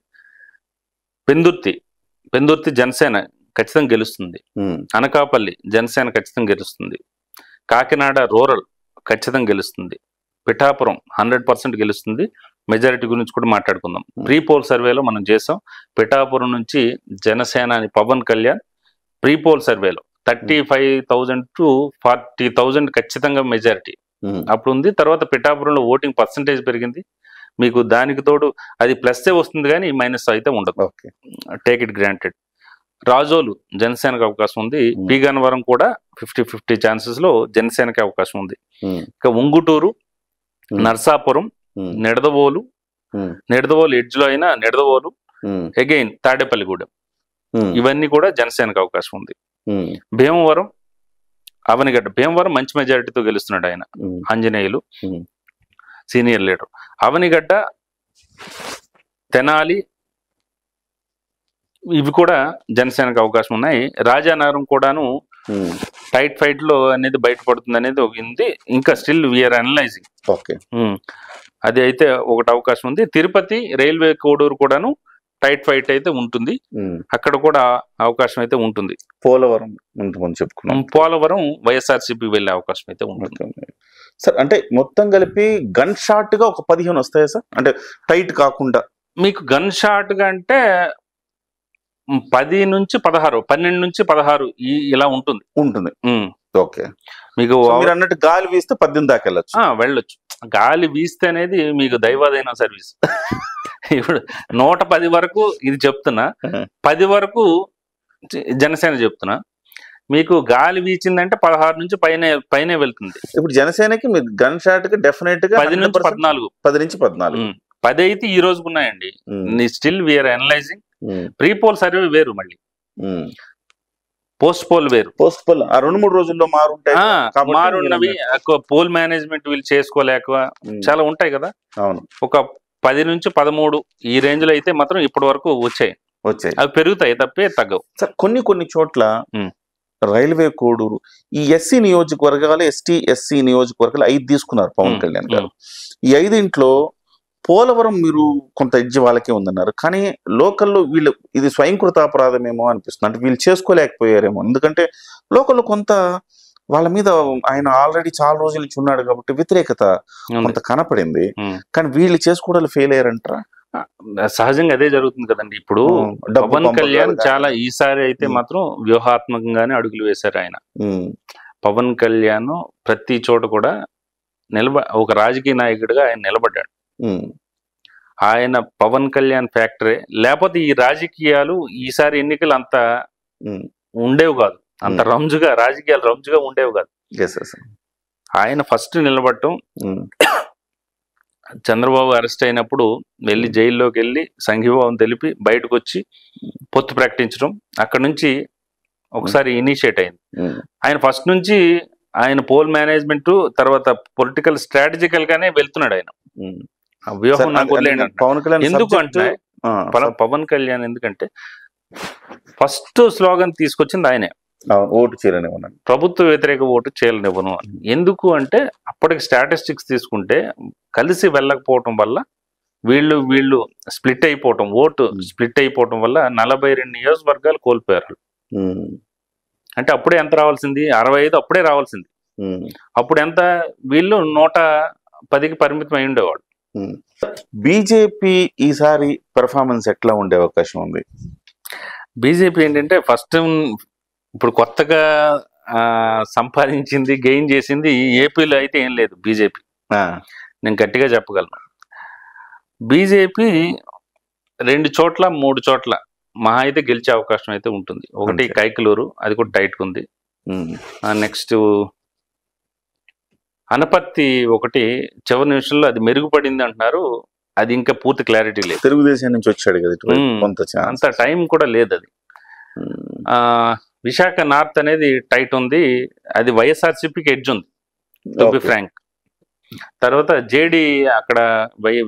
పెందుర్తి జనసేన ఖచ్చితంగా గెలుస్తుంది. అనకాపల్లి జనసేన ఖచ్చితంగా గెలుస్తుంది. కాకినాడ రూరల్ ఖచ్చితంగా గెలుస్తుంది. పిఠాపురం 100% గెలుస్తుంది. మెజారిటీ గురించి కూడా మాట్లాడుకుందాం. ప్రీ పోల్ సర్వేలో మనం చేసాం. పిఠాపురం నుంచి జనసేన పవన్ కళ్యాణ్ ప్రీ పోల్ సర్వేలో 35,000 to 40,000 ఖచ్చితంగా మెజారిటీ అప్పుడు ఉంది. తర్వాత పిఠాపురంలో ఓటింగ్ పర్సంటేజ్ పెరిగింది. మీకు దానికి తోడు అది ప్లస్ వస్తుంది కానీ మైనస్ అయితే ఉండదు. Take it granted. రాజోలు జనసేనకు అవకాశం ఉంది. పి గన్నవరం కూడా 50-50 ఛాన్సెస్ లో జనసేనకి అవకాశం ఉంది. ఇక ఉంగుటూరు, నర్సాపురం, నిడదవోలు ఎడ్జ్ లో అయినా నిడదవోలు, అగైన్ తాడేపల్లిగూడెం, ఇవన్నీ కూడా జనసేనకు అవకాశం ఉంది. భీమవరం, అవనిగడ్డ. భీమవరం మంచి మెజారిటీతో గెలుస్తున్నాడు ఆయన, ఆంజనేయులు సీనియర్ లీడర్. అవనిగడ్డ, తెనాలి, ఇవి కూడా జనసేనకు అవకాశం ఉన్నాయి. రాజానగరం కూడాను టైట్ ఫైట్ లో అనేది బయటపడుతుంది అనేది ఉంది. ఇంకా స్టిల్ వీఆర్ అనలైజింగ్. అది అయితే ఒకటి అవకాశం ఉంది. తిరుపతి, రైల్వే కోడూరు కూడాను టైట్ ఫైట్ అయితే ఉంటుంది. అక్కడ కూడా అవకాశం అయితే ఉంటుంది. పోలవరం చెప్పుకున్నాం. పోలవరం వైఎస్ఆర్సీపీ వెళ్ళే అవకాశం అయితే ఉంటుంది. సార్ అంటే మొత్తం కలిపి గన్ షాట్ గా ఒక 15 వస్తాయా సార్? అంటే టైట్ కాకుండా మీకు గన్ షాట్ గా అంటే 10 నుంచి 16, 12 నుంచి 16 ఇలా ఉంటుంది. ఓకే. మీకు మీరు అన్నట్టు గాలి వీస్తే 18 దాకా వెళ్ళొచ్చు. గాలి వీస్తే అనేది మీకు దైవాదైన సర్వీస్. ఇప్పుడు 110 వరకు ఇది చెప్తున్నా, 10 వరకు జనసేన చెప్తున్నా. మీకు గాలి వీచిందంటే 16 నుంచి పైనే వెళ్తుంది. ఇప్పుడు జనసేనకి మీరు గన్ షాట్ కి డెఫినెట్ గా 10 నుంచి 14, 10 నుంచి 14, 10 అయితే ఈ రోజుకు ఉన్నాయండి. Still we are analysing. Pre poll survey వేరు, మళ్ళీ పోస్ట్ పోల్ వేరు. పోస్ట్ పోల్ 2-3 రోజుల్లో మారున్నవి. పోల్ మేనేజ్మెంట్ వీళ్ళు చేసుకోలేక చాలా ఉంటాయి కదా. ఒక 10 నుంచి 13 ఈ రేంజ్ లో అయితే మాత్రం ఇప్పటి వరకు వచ్చాయి. అవి పెరుగుతాయి తప్పే తగ్గవు. కొన్ని చోట్ల రైల్వే కోడూరు, ఈ ఎస్సీ నియోజకవర్గాలు, ఎస్సీ నియోజకవర్గాలు 5 తీసుకున్నారు పవన్ కళ్యాణ్ గారు. ఈ 5 పోలవరం మీరు కొంత ఎడ్జ్ వాళ్ళకే ఉందన్నారు, కానీ లోకల్లో వీళ్ళు ఇది స్వయంకృతాపరాధమేమో అనిపిస్తుంది. అంటే వీళ్ళు చేసుకోలేకపోయారేమో, ఎందుకంటే లోకల్లో కొంత వాళ్ళ మీద ఆయన ఆల్రెడీ చాలా రోజుల నుంచి ఉన్నాడు కాబట్టి వ్యతిరేకత కొంత కనపడింది. కానీ వీళ్ళు చేసుకోవడాలు ఫెయిల్ అయ్యారంటారా? సహజంగా అదే జరుగుతుంది కదండి. ఇప్పుడు పవన్ కళ్యాణ్ చాలా ఈసారి అయితే మాత్రం వ్యూహాత్మకంగానే అడుగులు వేశారు ఆయన. పవన్ కళ్యాణ్ ప్రతి చోట కూడా ఒక రాజకీయ నాయకుడిగా ఆయన నిలబడ్డాడు. ఆయన పవన్ కళ్యాణ్ ఫ్యాక్టరీ లేకపోతే ఈ రాజకీయాలు ఈసారి ఎన్నికలు అంత ఉండేవి కాదు, అంత రాజకీయాలు రంజుగా ఉండేవి కాదు. ఆయన ఫస్ట్ నిలబడటం, చంద్రబాబు అరెస్ట్ అయినప్పుడు వెళ్ళి జైల్లోకి వెళ్ళి సంఘీభావం తెలిపి బయటకు వచ్చి పొత్తు ప్రకటించడం, అక్కడ నుంచి ఒకసారి ఇనిషియేట్ అయింది. ఆయన ఫస్ట్ నుంచి ఆయన పోల్ మేనేజ్మెంట్ తర్వాత పొలిటికల్ స్ట్రాటజికల్ గానే వెళ్తున్నాడు ఆయన. వ్యూహం నాకు ఎందుకు అంటే పవన్ కళ్యాణ్ ఎందుకంటే ఫస్ట్ స్లోగన్ తీసుకొచ్చింది ఆయనే, ఓటు చేయలేనివ్వను, ప్రభుత్వ వ్యతిరేక ఓటు చేయలేనివ్వను. ఎందుకు అంటే అప్పటికి స్టాటిస్టిక్స్ తీసుకుంటే కలిసి వెళ్ళకపోవటం వల్ల వీళ్ళు స్ప్లిట్ అయిపోవటం, ఓటు స్ప్లిట్ అయిపోవటం వల్ల 42 నియోజకవర్గాలు కోల్పోయారు. అంటే అప్పుడే ఎంత రావాల్సింది? 65 అప్పుడే రావాల్సింది. అప్పుడు ఎంత? వీళ్ళు 110కి పరిమితం అయి ఉండేవాడు. బీజేపీ ఈసారి పెర్ఫార్మెన్స్ ఎట్లా ఉండే అవకాశం ఉంది? బీజేపీ ఏంటంటే ఫస్ట్ ఇప్పుడు కొత్తగా సంపాదించింది, గెయిన్ చేసింది ఏపీలో అయితే ఏం లేదు బీజేపీ. నేను గట్టిగా చెప్పగలను. బీజేపీ 2 చోట్ల 3 చోట్ల మహా అయితే గెలిచే అవకాశం అయితే ఉంటుంది. ఒకటి కైకలూరు, అది కూడా టైట్ ఉంది. నెక్స్ట్ అనపర్తి ఒకటి చివరి నిమిషంలో అది మెరుగుపడింది అంటున్నారు. అది ఇంకా పూర్తి క్లారిటీ లేదు. తెలుగుదేశం నుంచి వచ్చాడు కదా, అంత టైం కూడా లేదు అది. విశాఖ నార్త్ అనేది టైట్ ఉంది, అది వైఎస్ఆర్సీపీకి ఎడ్జ్ ఉంది టు బి ఫ్రాంక్. తర్వాత జేడి అక్కడ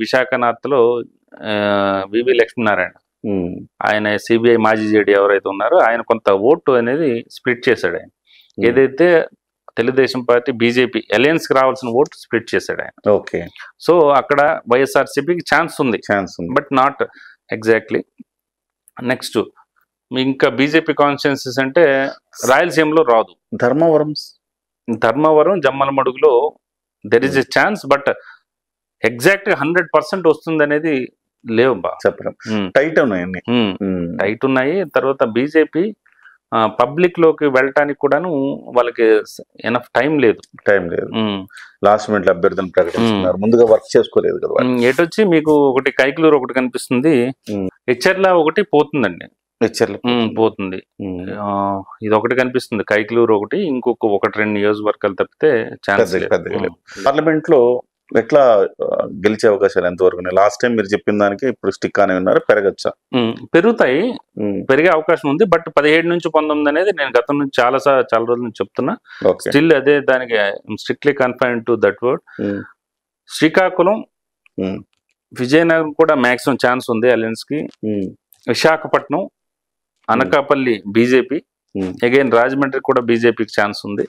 విశాఖ నార్త్ లో వివి లక్ష్మీనారాయణ, ఆయన సిబిఐ మాజీ జేడి ఎవరైతే ఉన్నారో ఆయన కొంత ఓటు అనేది స్ప్లిట్ చేశాడు. ఆయన ఏదైతే తెలుగుదేశం పార్టీ బీజేపీ అలయన్స్ కి రావాల్సిన ఓటు స్ప్లిట్ చేశాడు ఆయన. ఓకే. సో అక్కడ వైఎస్ఆర్సీపీకి ఛాన్స్ ఉంది, బట్ నాట్ ఎగ్జాక్ట్లీ. నెక్స్ట్ ఇంకా బీజేపీ కాన్స్టిట్యున్సీస్ అంటే రాయలసీమలో రాదు. ధర్మవరం జమ్మలమడుగులో there is a chance, but exact 100% వస్తుంది అనేది లేవు. చెప్పడం టైట్ ఉన్నాయి. తర్వాత బీజేపీ పబ్లిక్ లోకి వెళ్ళటానికి కూడాను వాళ్ళకి ఎనఫ్ టైం లేదు. లాస్ట్ మినిట్ అభ్యర్థులను ప్రకటిస్తున్నారు, ముందుగా వర్క్ చేసుకోలేదు కదా. ఎటొచ్చి మీకు ఒకటి కైకలూరు ఒకటి కనిపిస్తుంది, హెచ్చర్ల ఒకటి పోతుందండి, పోతుంది. ఇది ఒకటి కనిపిస్తుంది, కైకలూరు ఒకటి, ఇంకొక 1-2 నియోజకవర్గాలు తప్పితే ఛాన్స్ లేదు. పార్లమెంట్ లో ఎట్లా గెలిచే అవకాశాలు ఎంతవరకు? లాస్ట్ టైం మీరు చెప్పిన దానికి ఇప్పుడు స్టిక్ అని ఉన్నారు, పెరగచ్చా? పెరుగుతాయి, పెరిగే అవకాశం ఉంది. బట్ 17 నుంచి 19 అనేది నేను గతం నుంచి చాలా రోజుల నుంచి చెప్తున్నా. స్టిల్ అదే, దానికి strictly confined to that word. Srikakulam, Vizianagaram కూడా మాక్సిమం ఛాన్స్ ఉంది అలయన్స్ కి. విశాఖపట్నం, అనకాపల్లి బీజేపీ, అగైన్ రాజమండ్రి కూడా బీజేపీకి ఛాన్స్ ఉంది.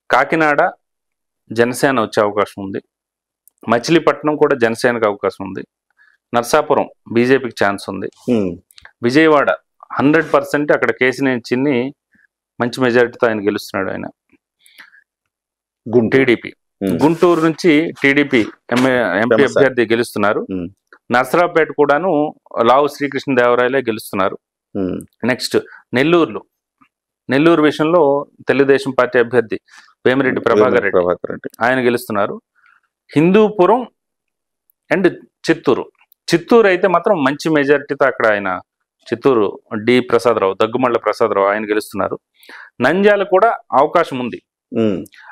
కాకినాడ జనసేన వచ్చే అవకాశం ఉంది. మచిలీపట్నం కూడా జనసేనకు అవకాశం ఉంది. నర్సాపురం బీజేపీకి ఛాన్స్ ఉంది. విజయవాడ 100% అక్కడ కేసినేని చిన్ని మంచి మెజారిటీతో ఆయన గెలుస్తున్నాడు. ఆయన టీడీపీ, గుంటూరు నుంచి టీడీపీ ఎంపీ అభ్యర్థి గెలుస్తున్నారు. నర్సరావుపేట కూడాను లావు శ్రీకృష్ణదేవరాయలే గెలుస్తున్నారు. నెక్స్ట్ నెల్లూరు విషయంలో తెలుగుదేశం పార్టీ అభ్యర్థి వేమిరెడ్డి ప్రభాకర్ రెడ్డి ఆయన గెలుస్తున్నారు. హిందూపురం అండ్ చిత్తూరు అయితే మాత్రం మంచి మెజారిటీతో అక్కడ ఆయన చిత్తూరు దగ్గుమళ్ళ ప్రసాదరావు ఆయన గెలుస్తున్నారు. నంద్యాల కూడా అవకాశం ఉంది.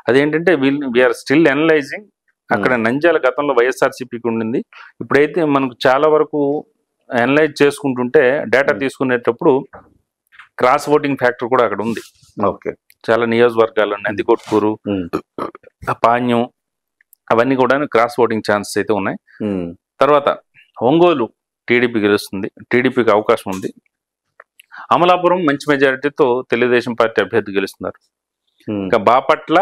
అదేంటంటే వీఆర్ స్టిల్ ఎనలైజింగ్. అక్కడ నంద్యాల గతంలో వైఎస్ఆర్సీపీకి ఉండింది, ఇప్పుడైతే మనకు చాలా వరకు అనలైజ్ చేసుకుంటుంటే డేటా తీసుకునేటప్పుడు క్రాస్ ఓటింగ్ ఫ్యాక్టర్ కూడా అక్కడ ఉంది. చాలా నియోజకవర్గాలు, నందికొట్కూరు, పాణ్యం, అవన్నీ కూడా క్రాస్ ఓటింగ్ ఛాన్సెస్ అయితే ఉన్నాయి. తర్వాత ఒంగోలు టీడీపీ గెలుస్తుంది, టీడీపీకి అవకాశం ఉంది. అమలాపురం మంచి మెజారిటీతో తెలుగుదేశం పార్టీ అభ్యర్థి గెలుస్తున్నారు. ఇంకా బాపట్ల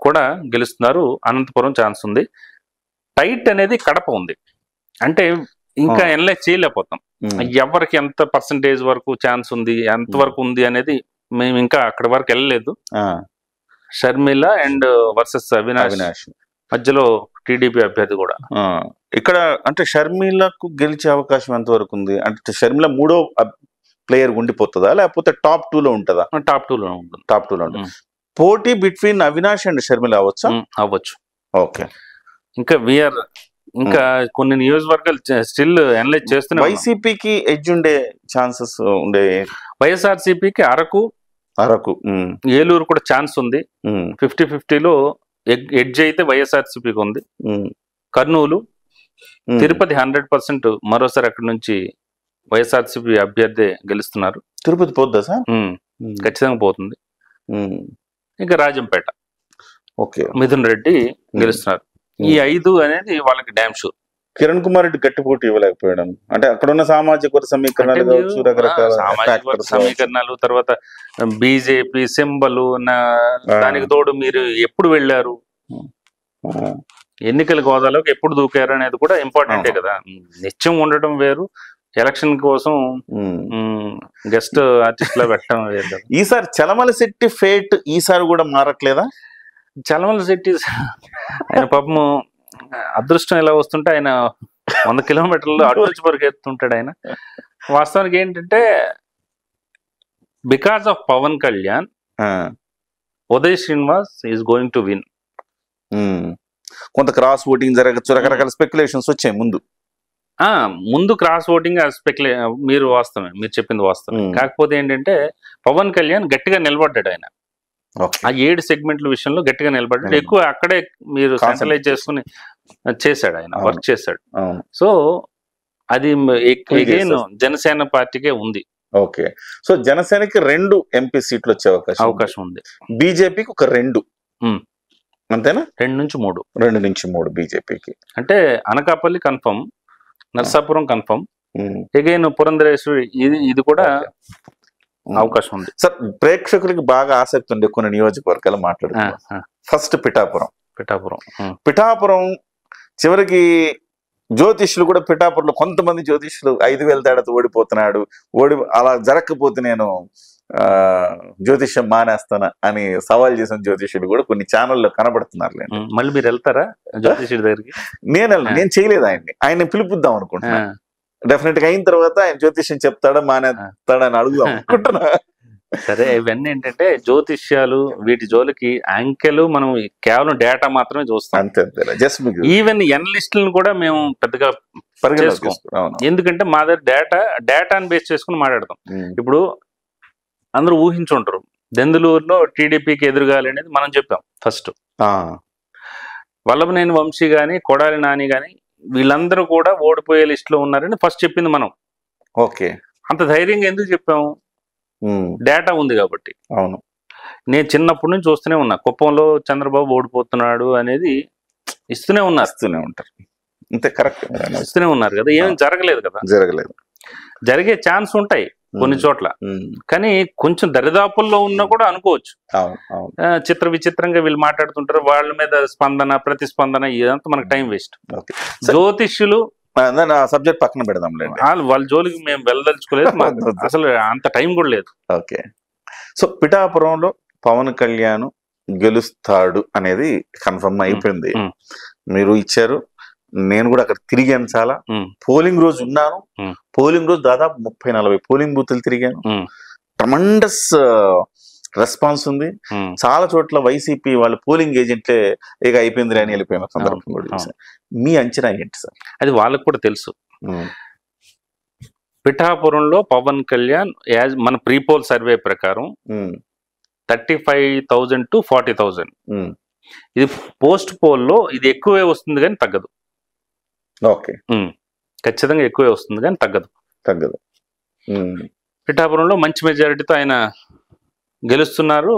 కూడా గెలుస్తున్నారు, అనంతపురం ఛాన్స్ ఉంది. టైట్ అనేది కడప ఉంది. అంటే ఇంకా ఎనలైజ్ చేయలేకపోతాం ఎవరికి ఎంత పర్సంటేజ్ వరకు ఛాన్స్ ఉంది, ఎంతవరకు ఉంది అనేది మేము ఇంకా అక్కడ వరకు వెళ్ళలేదు. షర్మిల అండ్ వర్సెస్ అవినాష్ మధ్యలో టీడీపీ అభ్యర్థి కూడా ఇక్కడ. అంటే షర్మిలకు గెలిచే అవకాశం ఎంతవరకు ఉంది? అంటే షర్మిల 3వ ప్లేయర్ ఉండిపోతుందా, లేకపోతే టాప్ 2లో ఉంటుందా? టాప్ 2లో ఉంటుంది. పోటీ బిట్వీన్ అవినాష్ అండ్ షర్మిల అవ్వచ్చు. ఓకే, ఇంకా కొన్ని నియోజకవర్గాలు స్టిల్ అనలైజ్ చేస్తున్నాయి. వైసీపీకి ఎడ్జ్ ఉండే ఛాన్సెస్ ఉండే. వైఎస్ఆర్సీపీకి అరకు, ఏలూరు కూడా ఛాన్స్ ఉంది. 50-50లో ఎడ్జ్ అయితే వైఎస్ఆర్సీపీకి ఉంది. కర్నూలు, తిరుపతి 100% మరోసారి అక్కడ నుంచి వైఎస్ఆర్సీపీ అభ్యర్థి గెలుస్తున్నారు. తిరుపతి పోద్దా సార్? ఖచ్చితంగా పోతుంది. ఇంకా రాజంపేట మిథున్ రెడ్డి గెలుస్తున్నారు. ఈ 5 అనేది వాళ్ళకి డ్యామ్ షూర్. కిరణ్ కుమార్ రెడ్డి గట్టి పోటీ ఇవ్వలేకపోయడం అంటే అక్కడ ఉన్న సామాజిక వర్గ సమీకరణాలు కావచ్చు, రకరకాల సమీకరణాలు, తర్వాత బీజేపీ సింబల్ దానికి తోడు మీరు ఎప్పుడు వెళ్ళారు, ఎన్నికల గోదాలోకి ఎప్పుడు దూకారు అనేది కూడా ఇంపార్టెంటే కదా. నిత్యం ఉండటం వేరు, ఎలక్షన్ కోసం గెస్ట్ ఆర్టిస్ట్ లా పెట్టడం వేరు. ఈసారి చలమల శెట్టి ఫేట్ ఈసారి కూడా మారట్లేదా? చలమల శెట్టి ఆయన పాపము అదృష్టం ఎలా వస్తుంటే ఆయన 100 కిలోమీటర్లు అటు నుంచి పరిగెత్తుంటాడు. ఆయన వాస్తవానికి ఏంటంటే because of Pawan Kalyan, Uday Srinivas is going to win. కొంత క్రాస్ ఓటింగ్ జరగచ్చు, రకరకాల స్పెక్యులేషన్స్ వచ్చాయి ముందు క్రాస్ ఓటింగ్ మీరు చెప్పింది వాస్తవం. కాకపోతే ఏంటంటే పవన్ కళ్యాణ్ గట్టిగా నిలబడ్డాడు. ఆయన ఆ 7 సెగ్మెంట్ల విషయంలో గట్టిగా నిలబడ్డాడు. ఎక్కువ అక్కడే మీరు సెంట్రలైజ్ చేసుకుని చేశాడు, ఆయన వర్క్ చేశాడు. సో అది జనసేన పార్టీకే ఉంది. ఓకే, సో జనసేనకి 2 ఎంపీ సీట్లు వచ్చే అవకాశం ఉంది. బీజేపీకి ఒక 2, అంతేనా? 2 నుంచి 3 బీజేపీకి. అంటే Anakapalli confirm, Narsapuram confirm, again Purandeswari ఇది కూడా అవకాశం ఉంది. సార్, ప్రేక్షకులకి బాగా ఆసక్తి ఉండే కొన్ని నియోజకవర్గాలు మాట్లాడుతున్నాం. ఫస్ట్ పిఠాపురం చివరికి జ్యోతిష్యులు కూడా పిఠాపురంలో కొంతమంది జ్యోతిష్యులు 5,000 తేడాతో ఓడిపోతున్నాడు, అలా జరగకపోతే నేను జ్యోతిష్యం మానేస్తాను అని సవాల్ చేసిన జ్యోతిష్యులు కూడా కొన్ని ఛానల్లో కనబడుతున్నారు. మళ్ళీ మీరు వెళ్తారా జ్యోతిష్యుడి దగ్గరికి? నేను చేయలేదు. ఆయన్ని పిలుపుద్దాం అనుకుంటున్నాను. డెఫినెట్ గా అయిన తర్వాత ఆయన జ్యోతిష్యం చెప్తాడా మానేస్తాడని అడుగుదాం అనుకుంటున్నా. సరే, ఇవన్నీ ఏంటంటే జ్యోతిష్యాలు, వీటి జోలికి అంకెలు మనం కేవలం డేటా మాత్రమే చూస్తాం. అంతే అంతే, జస్ట్ మీకు ఈవెన్ ఎనలిస్టులను కూడా మేము పెద్దగా చేసుకోం. అవును. ఎందుకంటే మా దగ్గర డేటాని బేస్ చేసుకుని మాట్లాడతాం. ఇప్పుడు అందరూ ఊహించుంటారు దెందులూరులో టీడీపీకి ఎదురుగాలి అనేది మనం చెప్పాం ఫస్ట్. వల్లభనేని వంశీ గాని, కొడాలి నాని గాని వీళ్ళందరూ కూడా ఓడిపోయే లిస్ట్ లో ఉన్నారని ఫస్ట్ చెప్పింది మనం. ఓకే, అంత ధైర్యంగా ఎందుకు చెప్పాము? డేటా ఉంది కాబట్టి. అవును. నేను చిన్నప్పటి నుంచి చూస్తూనే ఉన్నా, కుప్పంలో చంద్రబాబు ఓడిపోతున్నాడు అనేది ఇస్తూనే ఉంటారు. అంతే, కరెక్ట్, ఇస్తూనే ఉన్నారు కదా. ఏం జరగలేదు కదా, జరిగే ఛాన్స్ ఉంటాయి కొన్ని చోట్ల, కానీ కొంచెం దరిదాపుల్లో ఉన్నా కూడా అనుకోవచ్చు. చిత్ర విచిత్రంగా వీళ్ళు మాట్లాడుతుంటారు, వాళ్ళ మీద స్పందన ప్రతిస్పందన, ఇదంతా మనకు టైం వేస్ట్. జ్యోతిష్యులు సబ్జెక్ట్ పక్కన పెడదాం, వాళ్ళ జోలికి మేము వెళ్ళదలుచుకోలేదు, అసలు అంత టైం కూడా లేదు. ఓకే, సో పిఠాపురంలో పవన్ కళ్యాణ్ గెలుస్తాడు అనేది కన్ఫర్మ్ అయిపోయింది. మీరు ఇచ్చారు, నేను కూడా అక్కడ తిరిగాను, చాలా పోలింగ్ రోజు ఉన్నాను. పోలింగ్ రోజు దాదాపు 30-40 పోలింగ్ బూతులు తిరిగాను. ట్రమండస్ రెస్పాన్స్ ఉంది. చాలా చోట్ల వైసీపీ వాళ్ళు పోలింగ్ ఏజెంట్లే ఇక అయిపోయింది అని వెళ్ళిపోయిన సందర్భం కూడా చూసాను. మీ అంచనా ఏంటి సార్? అది వాళ్ళకు కూడా తెలుసు. పిఠాపురంలో పవన్ కళ్యాణ్ మన ప్రీపోల్ సర్వే ప్రకారం 35,000 to 40,000. ఇది పోస్ట్ పోల్లో ఇది ఎక్కువే వస్తుంది కానీ తగ్గదు. ఓకే, ఖచ్చితంగా ఎక్కువే వస్తుంది కానీ తగ్గదు. పిఠాపురంలో మంచి మెజారిటీతో ఆయన గెలుస్తున్నారు.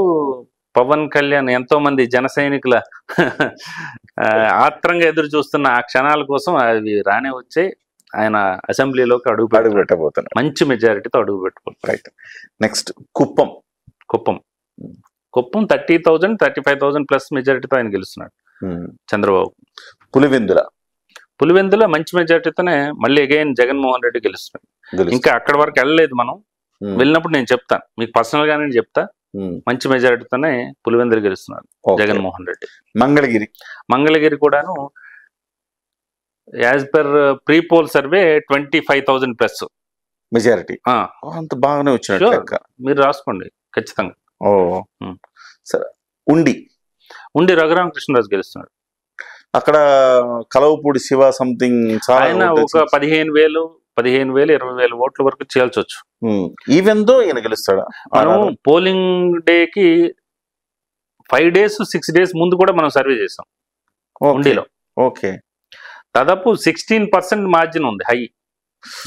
పవన్ కళ్యాణ్ ఎంతో మంది జన సైనికుల ఆత్రంగా ఎదురు చూస్తున్న ఆ క్షణాల కోసం అవి రానే వచ్చాయి. ఆయన అసెంబ్లీలోకి అడుగు పెట్టబోతున్నారు, మంచి మెజారిటీతో అడుగు పెట్టుకుంటారు. నెక్స్ట్ కుప్పం 30,000 35,000 ప్లస్ మెజారిటీతో ఆయన గెలుస్తున్నాడు చంద్రబాబు. పులివెందుల మంచి మెజారిటీతోనే మళ్ళీ అగైన్ జగన్మోహన్ రెడ్డి గెలుస్తున్నాడు. ఇంకా అక్కడ వరకు వెళ్ళలేదు మనం, వెళ్ళినప్పుడు నేను చెప్తాను మీకు పర్సనల్ గా, నేను చెప్తా. మంచి మెజారిటీతోనే పులివెందులు గెలుస్తున్నాడు జగన్మోహన్ రెడ్డి. మంగళగిరి కూడాను as per pre poll survey 25,000 plus majority. అంత బాగానే వచ్చినట్టు మీరు రాసుకోండి ఖచ్చితంగా. సరే, ఉండి రఘురామకృష్ణరాజు గెలుస్తున్నాడు. అక్కడ కలవపూడి శివ సంథింగ్ ఆయన ఒక 15,000 20,000 ఓట్ల వరకు చేయాల్సొచ్చు. ఈవెన్ దో ఈయన గెలుస్తాడా? మనం పోలింగ్ డేకి 5 days 6 days ముందు కూడా మనం సర్వే చేసాం ఉండిలో. ఓకే, దాదాపు 16% మార్జిన్ ఉంది హై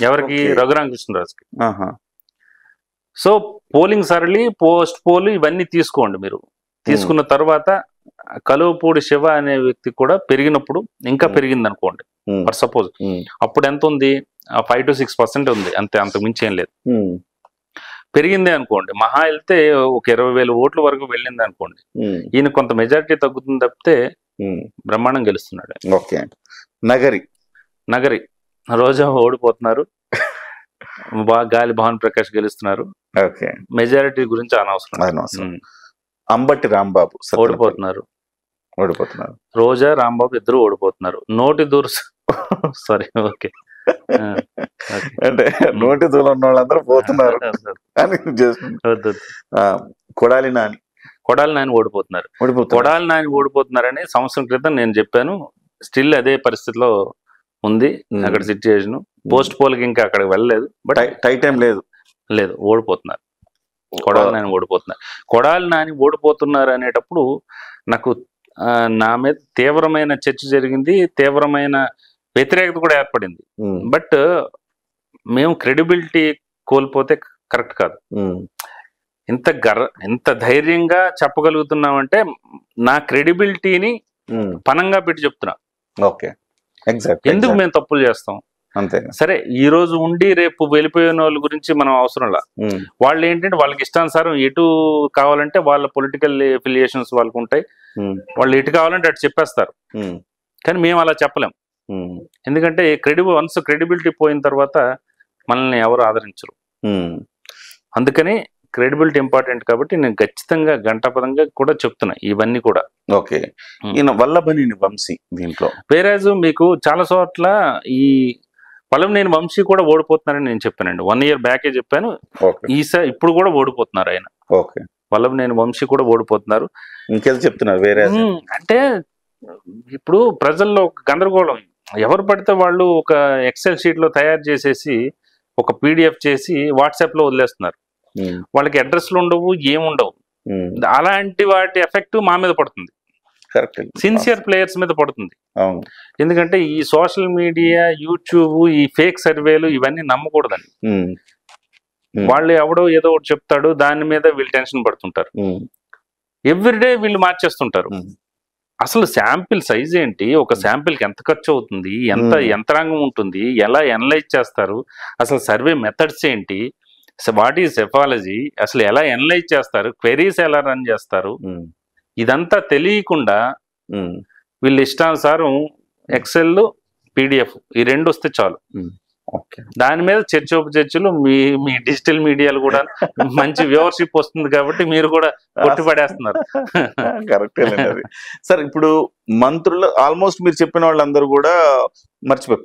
ఎవరికి? రఘురామకృష్ణరాజుకి. సో పోలింగ్ సరళి, పోస్ట్ పోల్ ఇవన్నీ తీసుకోండి మీరు. తీసుకున్న తర్వాత కలువపూడి శివ అనే వ్యక్తి కూడా పెరిగినప్పుడు ఇంకా పెరిగింది అనుకోండి ఫర్ సపోజ్, అప్పుడు ఎంత ఉంది? 5 to 6% ఉంది అంతే, అంత మించి ఏం లేదు. పెరిగిందే అనుకోండి, మహా వెళ్తే ఒక 20,000 ఓట్ల వరకు వెళ్ళింది అనుకోండి, ఈయన కొంత మెజారిటీ తగ్గుతుంది తప్పితే బ్రహ్మాండం గెలుస్తున్నాడు. ఓకే, నగరి రోజా ఓడిపోతున్నారు, గాలి భావన్ ప్రకాష్ గెలుస్తున్నారు. మెజారిటీ గురించి అనవసరం. అంబటి రాంబాబు ఓడిపోతున్నారు. రోజా రాంబాబు ఇద్దరు ఓడిపోతున్నారు. నోటి దూరు సారీ, ఓకే, అంటే నోటి దూరం ఉన్న వాళ్ళందరూ పోతున్నారు. కొడాలి నాని ఓడిపోతున్నారు. కొడాలి నాని ఓడిపోతున్నారని సంవత్సరం క్రితం నేను చెప్పాను. స్టిల్ అదే పరిస్థితిలో ఉంది అక్కడ సిచ్యుయేషన్. పోస్ట్ పోల్కి ఇంకా అక్కడికి వెళ్ళలేదు, బట్ టైం లేదు, ఓడిపోతున్నారు. కొడాలి నాని ఓడిపోతున్నారు అనేటప్పుడు నాకు నా మీద తీవ్రమైన చర్చ జరిగింది, తీవ్రమైన వ్యతిరేకత కూడా ఏర్పడింది. బట్ మేము క్రెడిబిలిటీ కోల్పోతే కరెక్ట్ కాదు. ఇంత ధైర్యంగా చెప్పగలుగుతున్నామంటే నా క్రెడిబిలిటీని పనంగా పెట్టి చెప్తున్నా. ఎందుకు మేము తప్పులు చేస్తాం? అంతే. సరే, ఈ రోజు ఉండి రేపు వెళ్ళిపోయిన వాళ్ళ గురించి మనం అవసరంలా. వాళ్ళు ఏంటంటే వాళ్ళకి ఇష్టానుసారం ఎటు కావాలంటే వాళ్ళ పొలిటికల్ ఎఫిలియేషన్స్ వాళ్ళకు ఉంటాయి, వాళ్ళు ఎటు కావాలంటే అటు చెప్పేస్తారు. కానీ మేము అలా చెప్పలేం, ఎందుకంటే వన్స్ క్రెడిబిలిటీ పోయిన తర్వాత మనల్ని ఎవరు ఆదరించరు. అందుకని క్రెడిబిలిటీ ఇంపార్టెంట్ కాబట్టి నేను ఖచ్చితంగా గంటాపదంగా కూడా చెప్తున్నా ఇవన్నీ కూడా. ఓకే, ఈయన వల్లభనేని వంశీ దీంట్లో వేరేజ్ మీకు చాలా చోట్ల ఈ వల్లభనేని వంశీ కూడా ఓడిపోతున్నారని నేను చెప్పానండి. 1 year బ్యాకే చెప్పాను. ఈసారి ఇప్పుడు కూడా ఓడిపోతున్నారు ఆయన. వల్లభనేని వంశీ కూడా ఓడిపోతున్నారు. ఇంకేదో చెప్తున్నారు వేరే. అంటే ఇప్పుడు ప్రజల్లో ఒక గందరగోళం. ఎవరు పడితే వాళ్ళు ఒక ఎక్సెల్ షీట్ లో తయారు చేసేసి ఒక PDF చేసి వాట్సాప్ లో వదిలేస్తున్నారు. వాళ్ళకి అడ్రస్లు ఉండవు, ఏముండవు. అలాంటి వాటి ఎఫెక్ట్ మా మీద పడుతుంది, సిన్సియర్ ప్లేయర్స్ మీద పడుతుంది. ఎందుకంటే ఈ సోషల్ మీడియా, యూట్యూబ్, ఈ ఫేక్ సర్వేలు ఇవన్నీ నమ్మకూడదండి. వాళ్ళు ఎవడో ఏదో ఒకటి చెప్తాడు, దాని మీద వీళ్ళు టెన్షన్ పడుతుంటారు. ఎవ్రీడే వీళ్ళు మార్చేస్తుంటారు. అసలు శాంపిల్ సైజ్ ఏంటి, ఒక శాంపిల్కి ఎంత ఖర్చు అవుతుంది, ఎంత యంత్రాంగం ఉంటుంది, ఎలా ఎనలైజ్ చేస్తారు, అసలు సర్వే మెథడ్స్ ఏంటి, వాట్ ఈజ్ సెఫాలజీ, అసలు ఎలా ఎనలైజ్ చేస్తారు, క్వెరీస్ ఎలా రన్ చేస్తారు, ఇదంతా తెలియకుండా వీళ్ళు ఇష్టానుసారం ఎక్సెల్, PDF ఈ 2 వస్తే చాలు. దాని మీద చర్చోపచర్చలు మీ డిజిటల్ మీడియాలు కూడా మంచి వ్యూవర్షిప్ వస్తుంది కాబట్టి మీరు కూడా కొట్టుపడేస్తున్నారు. Correct sir. ఇప్పుడు మంత్రులు ఆల్మోస్ట్ మీరు చెప్పిన వాళ్ళందరూ కూడా మర్చిపోయి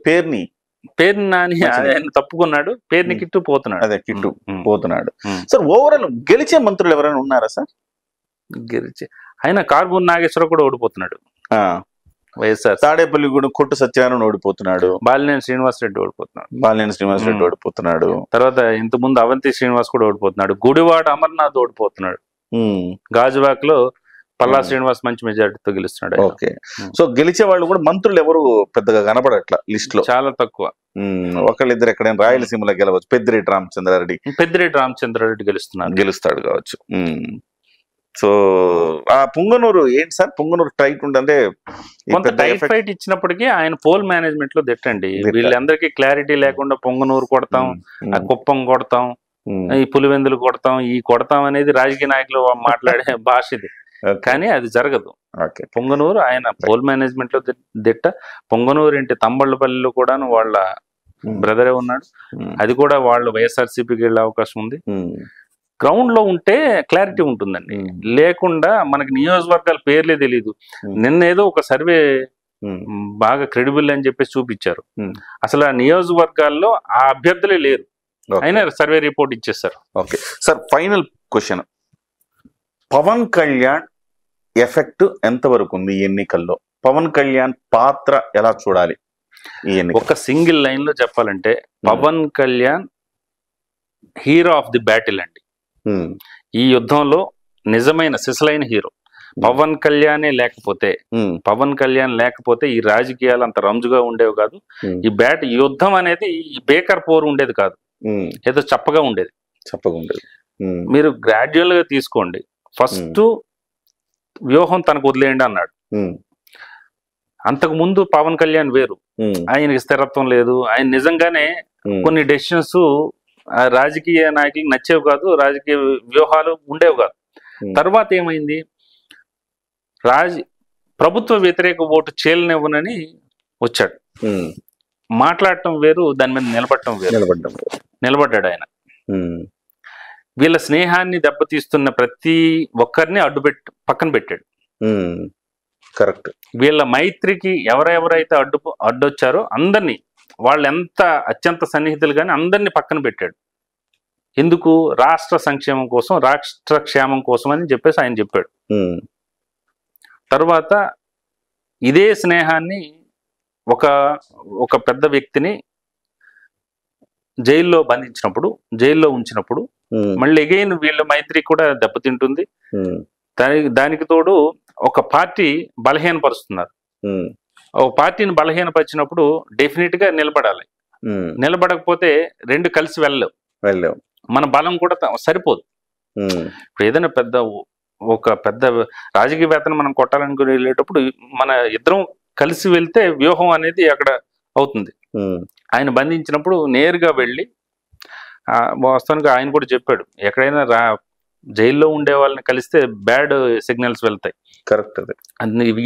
పేరుని నాని ఆయన తప్పుకున్నాడు, పేరుని కిట్టు పోతున్నాడు. అదే కిట్టు పోతున్నాడు. సార్ ఓవరాల్ గెలిచే మంత్రులు ఎవరైనా ఉన్నారా సార్? ఆయన కార్బూన్ నాగేశ్వరరావు కూడా ఓడిపోతున్నాడు. వైఎస్ఆర్ తాడేపల్లిగూడెం కొట్టు సత్యనారాయణ ఓడిపోతున్నాడు. బాలినేని శ్రీనివాసరెడ్డి ఓడిపోతున్నాడు. తర్వాత ఇంతకుముందు అవంతి శ్రీనివాస్ కూడా ఓడిపోతున్నాడు. గుడివాడ అమర్నాథ్ ఓడిపోతున్నాడు. గాజువాక్ లో పల్లా శ్రీనివాస్ మంచి మెజారిటీతో గెలుస్తున్నాడు. ఓకే. సో గెలిచే వాళ్ళు కూడా మంత్రులు ఎవరు పెద్దగా కనపడట్లా లిస్ట్ లో, చాలా తక్కువ. ఒకళ్ళిద్దరు ఎక్కడైనా రాయలసీమలో గెలవచ్చు. పెద్దిరెడ్డి రామచంద్రారెడ్డి గెలుస్తాడు కావచ్చు. సో ఆ పుంగనూరు ఏంటి సార్? పుంగనూరు టైట్ ఉంటే కొంత టైట్ ఫైట్ ఇచ్చినప్పటికీ ఆయన పోల్ మేనేజ్మెంట్ లో దిట్టండి. వీళ్ళందరికీ క్లారిటీ లేకుండా పొంగనూరు కొడతాం, కుప్పం కొడతాం, ఈ పులివెందులు కొడతాం, ఈ కొడతాం అనేది రాజకీయ నాయకులు మాట్లాడే భాష ఇది. కానీ అది జరగదు. పొంగనూరు ఆయన పోల్ మేనేజ్మెంట్ లో దిట్ట. పొంగనూరు ఏంటి, తంబళ్ళపల్లిలో కూడా వాళ్ళ బ్రదరే ఉన్నాడు. అది కూడా వాళ్ళు వైఎస్ఆర్సీపీకి వెళ్ళే అవకాశం ఉంది. గ్రౌండ్ లో ఉంటే క్లారిటీ ఉంటుందండి. లేకుండా మనకి నియోజకవర్గాల పేర్లే తెలియదు. నిన్న ఏదో ఒక సర్వే బాగా క్రెడిబుల్ అని చెప్పేసి చూపించారు. అసలు ఆ నియోజకవర్గాల్లో ఆ అభ్యర్థులే లేరు, అయినా సర్వే రిపోర్ట్ ఇచ్చేస్తారు. Okay sir, final question. Pawan Kalyan effect ఎంతవరకు ఉంది ఈ ఎన్నికల్లో? పవన్ కళ్యాణ్ పాత్ర ఎలా చూడాలి ఈ ఎన్నిక? ఒక సింగిల్ లైన్ లో చెప్పాలంటే Pavan Kalyan hero of the battle అండి. ఈ యుద్ధంలో నిజమైన సిసలైన హీరో పవన్ కళ్యాణే. పవన్ కళ్యాణ్ లేకపోతే ఈ రాజకీయాలు అంత రంజుగా ఉండేవి కాదు. ఈ యుద్ధం అనేది ఈ బేకర్ పోరు ఉండేది కాదు, ఏదో చప్పగా ఉండేది. మీరు గ్రాడ్యువల్ గా తీసుకోండి. ఫస్ట్ వ్యూహం తనకు వదిలేయండి అన్నాడు. అంతకు ముందు పవన్ కళ్యాణ్ వేరు, ఆయనకి స్థిరత్వం లేదు. ఆయన నిజంగానే కొన్ని డెసిషన్స్ రాజకీయ నాయకులకు నచ్చేవి కాదు, రాజకీయ వ్యూహాలు ఉండేవి కాదు. తర్వాత ఏమైంది, ప్రభుత్వ వ్యతిరేక ఓటు చేలనివ్వనని వచ్చాడు. మాట్లాడటం వేరు, దాని మీద నిలబడటం వేరు. నిలబడ్డాడు ఆయన. వీళ్ళ స్నేహాన్ని దెబ్బతీస్తున్న ప్రతి ఒక్కరిని పక్కన పెట్టాడు. కరెక్ట్. వీళ్ళ మైత్రికి ఎవరెవరైతే అడ్డొచ్చారో అందరినీ, వాళ్ళు ఎంత అత్యంత సన్నిహితులు కానీ అందరినీ పక్కన పెట్టాడు. ఎందుకు? రాష్ట్ర సంక్షేమం కోసం, రాష్ట్ర క్షేమం కోసం అని చెప్పేసి ఆయన చెప్పాడు. తర్వాత ఇదే స్నేహాన్ని ఒక పెద్ద వ్యక్తిని జైల్లో ఉంచినప్పుడు మళ్ళీ అగైన్ వీళ్ళ మైత్రి కూడా దెబ్బతింటుంది. దానికి తోడు ఒక పార్టీ బలహీనపరుస్తున్నారు. ఒక పార్టీని బలహీనపరిచినప్పుడు డెఫినెట్ గా నిలబడాలి. నిలబడకపోతే రెండు కలిసి వెళ్ళలేవు. మన బలం కూడా సరిపోదు. ఇప్పుడు ఏదైనా ఒక పెద్ద రాజకీయవేత్తను మనం కొట్టాలనుకుని వెళ్ళేటప్పుడు మన ఇద్దరం కలిసి వెళ్తే వ్యూహం అనేది అక్కడ అవుతుంది. ఆయన బంధించినప్పుడు నేరుగా వెళ్ళి, వాస్తవానికి ఆయన కూడా చెప్పాడు, ఎక్కడైనా జైల్లో ఉండే వాళ్ళని కలిస్తే బ్యాడ్ సిగ్నల్స్ వెళ్తాయి. కరెక్ట్.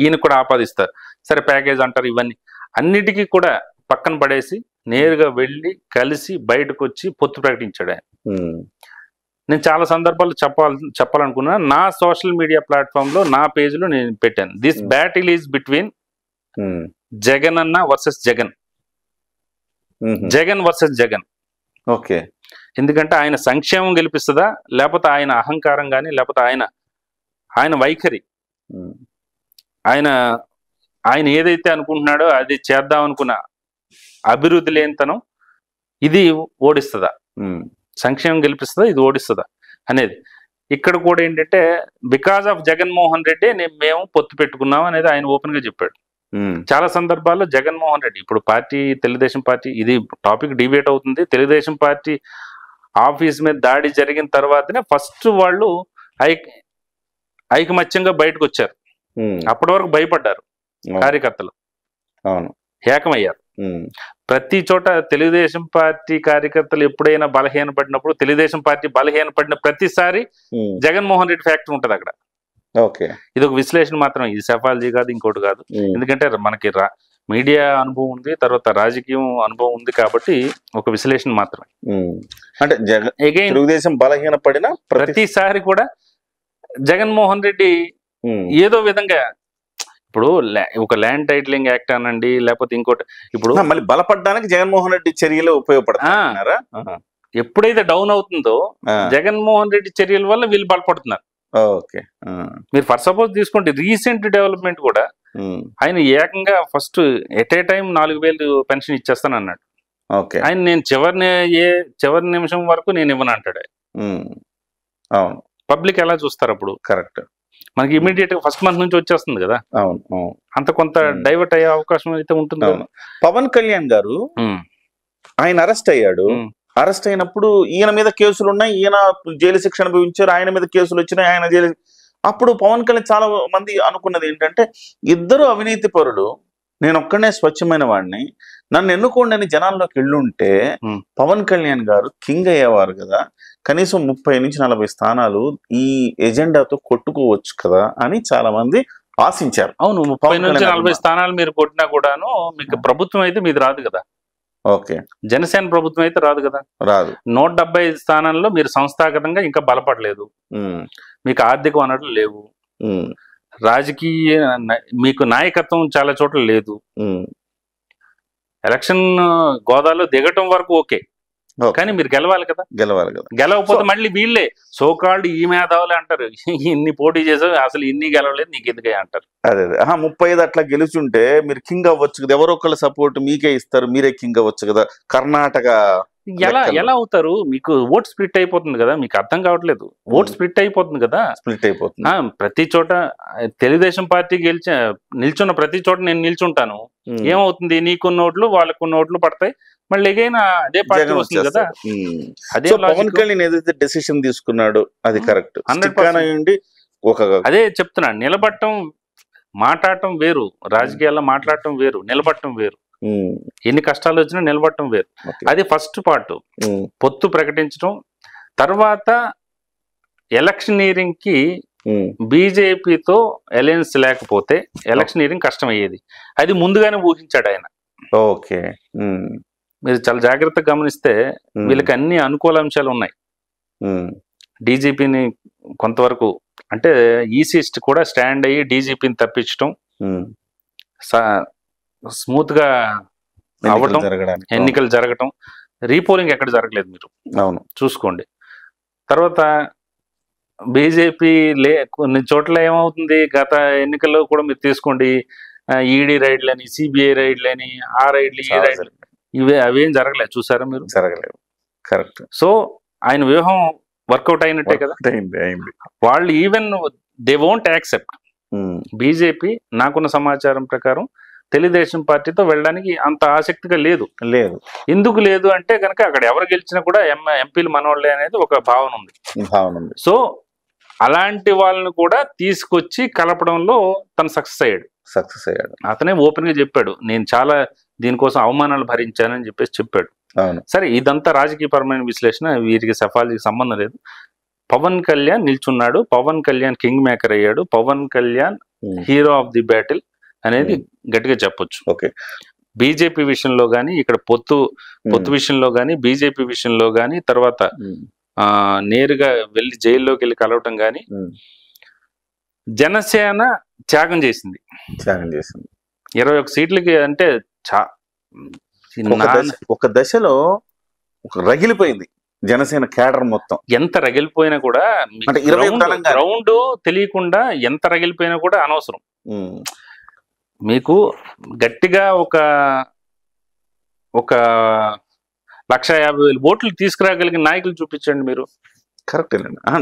ఈయన కూడా ఆపాదిస్తారు. సరే ప్యాకేజ్ అంటారు. ఇవన్నీ అన్నిటికీ కూడా పక్కన పడేసి నేరుగా వెళ్ళి కలిసి బయటకు వచ్చి పొత్తు ప్రకటించాడు ఆయన. నేను చాలా సందర్భాలు చెప్పాలనుకున్నా. నా సోషల్ మీడియా ప్లాట్ఫామ్ లో, నా పేజ్ లో నేను పెట్టాను, this battle is between Jagan Anna versus Jagan. Jagan versus Jagan. Okay. ఎందుకంటే ఆయన సంక్షేమం గెలిపిస్తుందా, లేకపోతే ఆయన అహంకారం కానీ, లేకపోతే ఆయన వైఖరి, ఆయన ఏదైతే అనుకుంటున్నాడో అది చేద్దాం అనుకున్న అభివృద్ధి లేనితనం ఇది ఓడిస్తుందా, సంక్షేమం గెలిపిస్తుందా, ఇది ఓడిస్తుందా అనేది. ఇక్కడ కూడా ఏంటంటే బికాస్ ఆఫ్ జగన్మోహన్ రెడ్డి మేము పొత్తు పెట్టుకున్నాం అనేది ఆయన ఓపెన్ గా చెప్పాడు. చాలా సందర్భాల్లో జగన్మోహన్ రెడ్డి ఇప్పుడు పార్టీ తెలుగుదేశం పార్టీ ఇది టాపిక్ డిబేట్ అవుతుంది. తెలుగుదేశం పార్టీ ఆఫీస్ మీద దాడి జరిగిన తర్వాతనే ఫస్ట్ వాళ్ళు ఐకమత్యంగా బయటకు వచ్చారు. అప్పటి వరకు భయపడ్డారు కార్యకర్తలు, ఏకమయ్యారు. ప్రతి చోట తెలుగుదేశం పార్టీ కార్యకర్తలు ఎప్పుడైనా బలహీనపడినప్పుడు, తెలుగుదేశం పార్టీ బలహీనపడిన ప్రతిసారి జగన్మోహన్ రెడ్డి ఫ్యాక్టరీ ఉంటది అక్కడ. ఇది ఒక విశ్లేషణ మాత్రం, ఇది సెఫాలజీ కాదు, ఇంకోటి కాదు. ఎందుకంటే మనకి మీడియా అనుభవం ఉంది, తర్వాత రాజకీయం అనుభవం ఉంది కాబట్టి ఒక విశ్లేషణ మాత్రమే. అంటే తెలుగుదేశం బలహీనపడిన ప్రతిసారి కూడా జగన్మోహన్ రెడ్డి ఏదో విధంగా, ఇప్పుడు ఒక ల్యాండ్ టైటిలింగ్ యాక్ట్ అనండి, లేకపోతే ఇంకోటి, ఇప్పుడు మళ్ళీ బలపడడానికి జగన్మోహన్ రెడ్డి చర్యలు ఉపయోగపడుతున్నారా? ఎప్పుడైతే డౌన్ అవుతుందో జగన్మోహన్ రెడ్డి చర్యల వల్ల వీళ్ళు బలపడుతున్నారు. ఓకే. మీరు ఫర్ సపోజ్ తీసుకోండి, రీసెంట్ డెవలప్మెంట్ కూడా ఆయన ఏకంగా first at a time 4,000 pension ఇచ్చేస్తాను అన్నాడు. ఆయన నేను చివరి నిమిషం వరకు నేను ఇవ్వను అంటాడు. అవును. పబ్లిక్ ఎలా చూస్తారు అప్పుడు? కరెక్ట్. మనకి ఇమీడియట్ గా ఫస్ట్ మంత్ నుంచి వచ్చేస్తుంది కదా. అంత కొంత డైవర్ట్ అయ్యే అవకాశం అయితే ఉంటుంది. పవన్ కళ్యాణ్ గారు ఆయన అరెస్ట్ అయ్యాడు. అరెస్ట్ అయినప్పుడు ఈయన మీద కేసులు ఉన్నాయి, ఈయన జైలు శిక్ష అనుభవించారు, ఆయన మీద కేసులు వచ్చినాయి, ఆయన జైలు. అప్పుడు పవన్ కళ్యాణ్ చాలా మంది అనుకున్నది ఏంటంటే ఇద్దరు అవినీతి పరులు, నేను ఒక్కడనే స్వచ్ఛమైన వాడిని, నన్ను ఎన్నుకోండి అని జనాల్లోకి వెళ్ళుంటే పవన్ కళ్యాణ్ గారు కింగ్ అయ్యేవారు కదా, కనీసం 30 నుంచి 40 స్థానాలు ఈ ఎజెండాతో కొట్టుకోవచ్చు కదా అని చాలా మంది ఆశించారు. అవును, 30 నుంచి 40 స్థానాలు మీరు కొట్టినా కూడాను మీకు ప్రభుత్వం అయితే మీది రాదు కదా. ఓకే. జనసేన ప్రభుత్వం అయితే రాదు కదా, రాదు. 175 స్థానాల్లో మీరు సంస్థాగతంగా ఇంకా బలపడలేదు, మీకు ఆర్థిక వనరులు లేవు, రాజకీయ మీకు నాయకత్వం చాలా చోట్ల లేదు. ఎలక్షన్ గోదాలో దిగటం వరకు ఓకే, కానీ మీరు గెలవాలి కదా. గెలవకపోతే మళ్ళీ వీళ్ళే సోకాల్డ్ ఈ మేధావులే అంటారు, ఇన్ని పోటీ చేసావు అసలు ఇన్ని గెలవలేదు నీకు ఎందుకే అంటారు. అదే 35 అట్లా గెలుచుంటే మీరు కింగ్ అవ్వచ్చు కదా, ఎవరో ఒకళ్ళ సపోర్ట్ మీకే ఇస్తారు, మీరే కింగ్ అవ్వచ్చు కదా. కర్ణాటక ఎలా అవుతారు? మీకు ఓట్ స్ప్లిట్ అయిపోతుంది కదా, మీకు అర్థం కావట్లేదు. ఓట్ స్ప్లిట్ అయిపోతుంది కదా, ప్రతి చోట తెలుగుదేశం పార్టీ నిల్చున్న ప్రతి చోట నేను నిల్చుంటాను, ఏమవుతుంది, నీకున్న ఓట్లు వాళ్ళకున్న ఓట్లు పడతాయి, మళ్ళీ ఎగైనా అదే పార్టీ వస్తుంది కదా. అదే పవన్ కళ్యాణ్ ఏదైతే డెసిషన్ తీసుకున్నాడో అది కరెక్ట్. అదే చెప్తున్నా, నిలబడటం మాట్లాడటం వేరు, రాజకీయాల్లో మాట్లాడటం వేరు, నిలబడటం వేరు. ఎన్ని కష్టాలు వచ్చినా నిలబడటం వేరు. అది ఫస్ట్ పార్ట్, పొత్తు ప్రకటించడం. తర్వాత ఎలక్షనీరింగ్ కి బీజేపీతో అలయన్స్ లేకపోతే ఎలక్షనీరింగ్ కష్టమయ్యేది, అది ముందుగానే ఊహించాడు ఆయన. ఓకే. మీరు చాలా జాగ్రత్తగా గమనిస్తే వీళ్ళకి అన్ని అనుకూల అంశాలు ఉన్నాయి. డీజీపీని కొంతవరకు అంటే ఈసీస్ట్ కూడా స్టాండ్ అయ్యి డీజీపీని తప్పించడం, స్మూత్ గా అవ్వటం, ఎన్నికలు జరగటం. రీపోలింగ్ ఎక్కడ జరగలేదు మీరు చూసుకోండి. తర్వాత బీజేపీ కొన్ని చోట్ల ఏమవుతుంది, గత ఎన్నికల్లో కూడా మీరు తీసుకోండి, ఈడీ రైడ్లని, సిబిఐ రైడ్లని, ఆ రైడ్లు, ఈ రైడ్లు, అవేం జరగలేదు చూసారా మీరు? జరగలేదు. కరెక్ట్. సో ఆయన వ్యూహం వర్కౌట్ అయినట్టే కదా. వాళ్ళు even they won't accept. BJP నాకున్న సమాచారం ప్రకారం తెలుగుదేశం పార్టీతో వెళ్ళడానికి అంత ఆసక్తిగా లేదు. ఎందుకు లేదు అంటే కనుక అక్కడ ఎవరు గెలిచినా కూడా ఎంపీలు మనవాళ్ళే అనేది ఒక భావన ఉంది. సో అలాంటి వాళ్ళని కూడా తీసుకొచ్చి కలపడంలో తను సక్సెస్ అయ్యాడు. అతనే ఓపెన్ గా చెప్పాడు, నేను చాలా దీనికోసం అవమానాలు భరించానని చెప్పాడు. సరే, ఇదంతా రాజకీయపరమైన విశ్లేషణ, వీరికి సెఫాలజీకి సంబంధం లేదు. పవన్ కళ్యాణ్ నిల్చున్నాడు, పవన్ కళ్యాణ్ కింగ్ మేకర్ అయ్యాడు, Pavan Kalyan hero of the battle అనేది గట్టిగా చెప్పొచ్చు. బీజేపీ విషయంలో గానీ, ఇక్కడ పొత్తు విషయంలో గానీ, బీజేపీ విషయంలో గానీ, తర్వాత నేరుగా వెళ్ళి జైల్లోకి వెళ్ళి కలవటం గానీ, జనసేన త్యాగం చేసింది. 21 సీట్లకి అంటే ఒక దశలో రగిలిపోయింది జనసేన కేడర్ మొత్తం. ఎంత రగిలిపోయినా కూడా అంటే 20 గ్రౌండ్ తెలియకుండా ఎంత రగిలిపోయినా కూడా అనవసరం. మీకు గట్టిగా ఒక 1,50,000 ఓట్లు తీసుకురాగలిగిన నాయకులు చూపించండి మీరు. కరెక్ట్.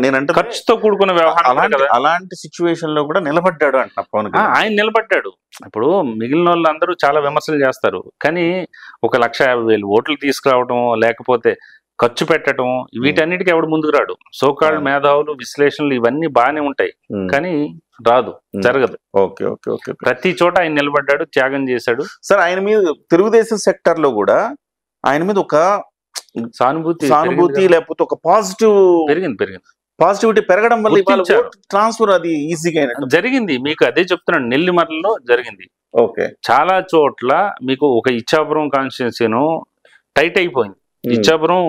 నేనంటే ఖర్చుతో కూడుకున్న వ్యవహారం. అలాంటి సిచ్యువేషన్ లో కూడా నిలబడ్డాడు అంట పవన్ కళ్యాణ్. ఆయన నిలబడ్డాడు. ఇప్పుడు మిగిలిన వాళ్ళు అందరూ చాలా విమర్శలు చేస్తారు, కానీ 1,50,000 ఓట్లు తీసుకురావటం లేకపోతే ఖర్చు పెట్టడం వీటన్నిటికీ ఎవడు ముందుకు రాడు. సోకాల్డ్ మేధావులు విశ్లేషణలు ఇవన్నీ బాగానే ఉంటాయి, కానీ రాదు, జరగదు. Okay okay okay. ప్రతి చోట ఆయన నిలబడ్డాడు, త్యాగం చేశాడు. సార్ ఆయన మీద తెలుగుదేశం సెక్టర్ లో కూడా ఆయన మీద ఒక సానుభూతి లేకపోతే ఒక పాజిటివిటీ పెరగడం వల్ల ట్రాన్స్ఫర్ అది ఈజీగా జరిగింది. మీకు అదే చెప్తున్నాను, నెల్లిమర్లలో జరిగింది. ఓకే. చాలా చోట్ల మీకు ఒక ఇచ్చాపురం కాన్స్టిట్యున్సీను టైట్ అయిపోయింది. Ichchapuram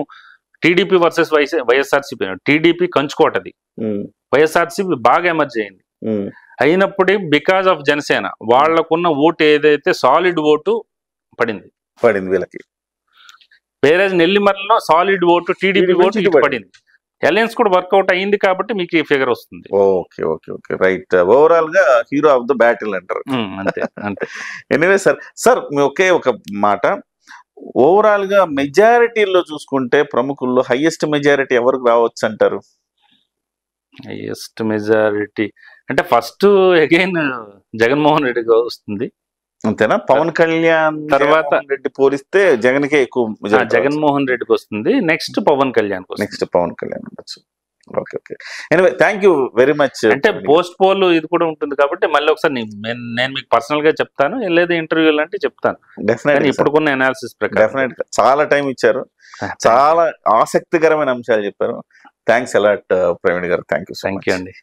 TDP versus YSRCP, TDP కంచుకోటది, వైఎస్ఆర్సీపీ బాగా ఎమర్జ్ అయింది. అయినప్పుడే బికాజ్ ఆఫ్ జనసేన వాళ్లకున్న ఓటు ఏదైతే సాలిడ్ ఓటు పడింది వీళ్ళకి. వేరే నెల్లిమర్లలో సాలిడ్ ఓటు టీడీపీ ఓటు పడింది. అలయన్స్ కూడా వర్కౌట్ అయింది కాబట్టి మీకు ఈ ఫిగర్ వస్తుంది. Okay okay okay right. Overall గా హీరో ఆఫ్ ద బ్యాటిల్ అంటారు. అంతే అంతే. ఎనీవే సార్ ఒకే ఒక మాట, ఓవరాల్ గా మెజారిటీలో చూసుకుంటే ప్రముఖుల్లో హైయెస్ట్ మెజారిటీ ఎవరికి రావచ్చు అంటారు? హైయెస్ట్ మెజారిటీ అంటే ఫస్ట్ అగైన్ జగన్మోహన్ రెడ్డికి వస్తుంది. అంతేనా? పవన్ కళ్యాణ్ తర్వాత రెడ్డి పోలిస్తే జగన్కే ఎక్కువ జగన్మోహన్ రెడ్డికి వస్తుంది. నెక్స్ట్ పవన్ కళ్యాణ్ ఉండొచ్చు. Okay okay. Anyway thank you very much. అంటే పోస్ట్ పోల్ ఇది కూడా ఉంటుంది కాబట్టి మళ్ళీ ఒకసారి నేను మీకు పర్సనల్ గా చెప్తాను, లేదా ఇంటర్వ్యూలు అంటే చెప్తాను. డెఫినెట్లీ ఇప్పుడున్న అనాలిసిస్ ప్రకారం డెఫినెట్ గా చాలా టైం ఇచ్చారు, చాలా ఆసక్తికరమైన అంశాలు చెప్పారు. థ్యాంక్స్ అలాట్ ప్రవీణ్ గారు. థ్యాంక్ యూ అండి.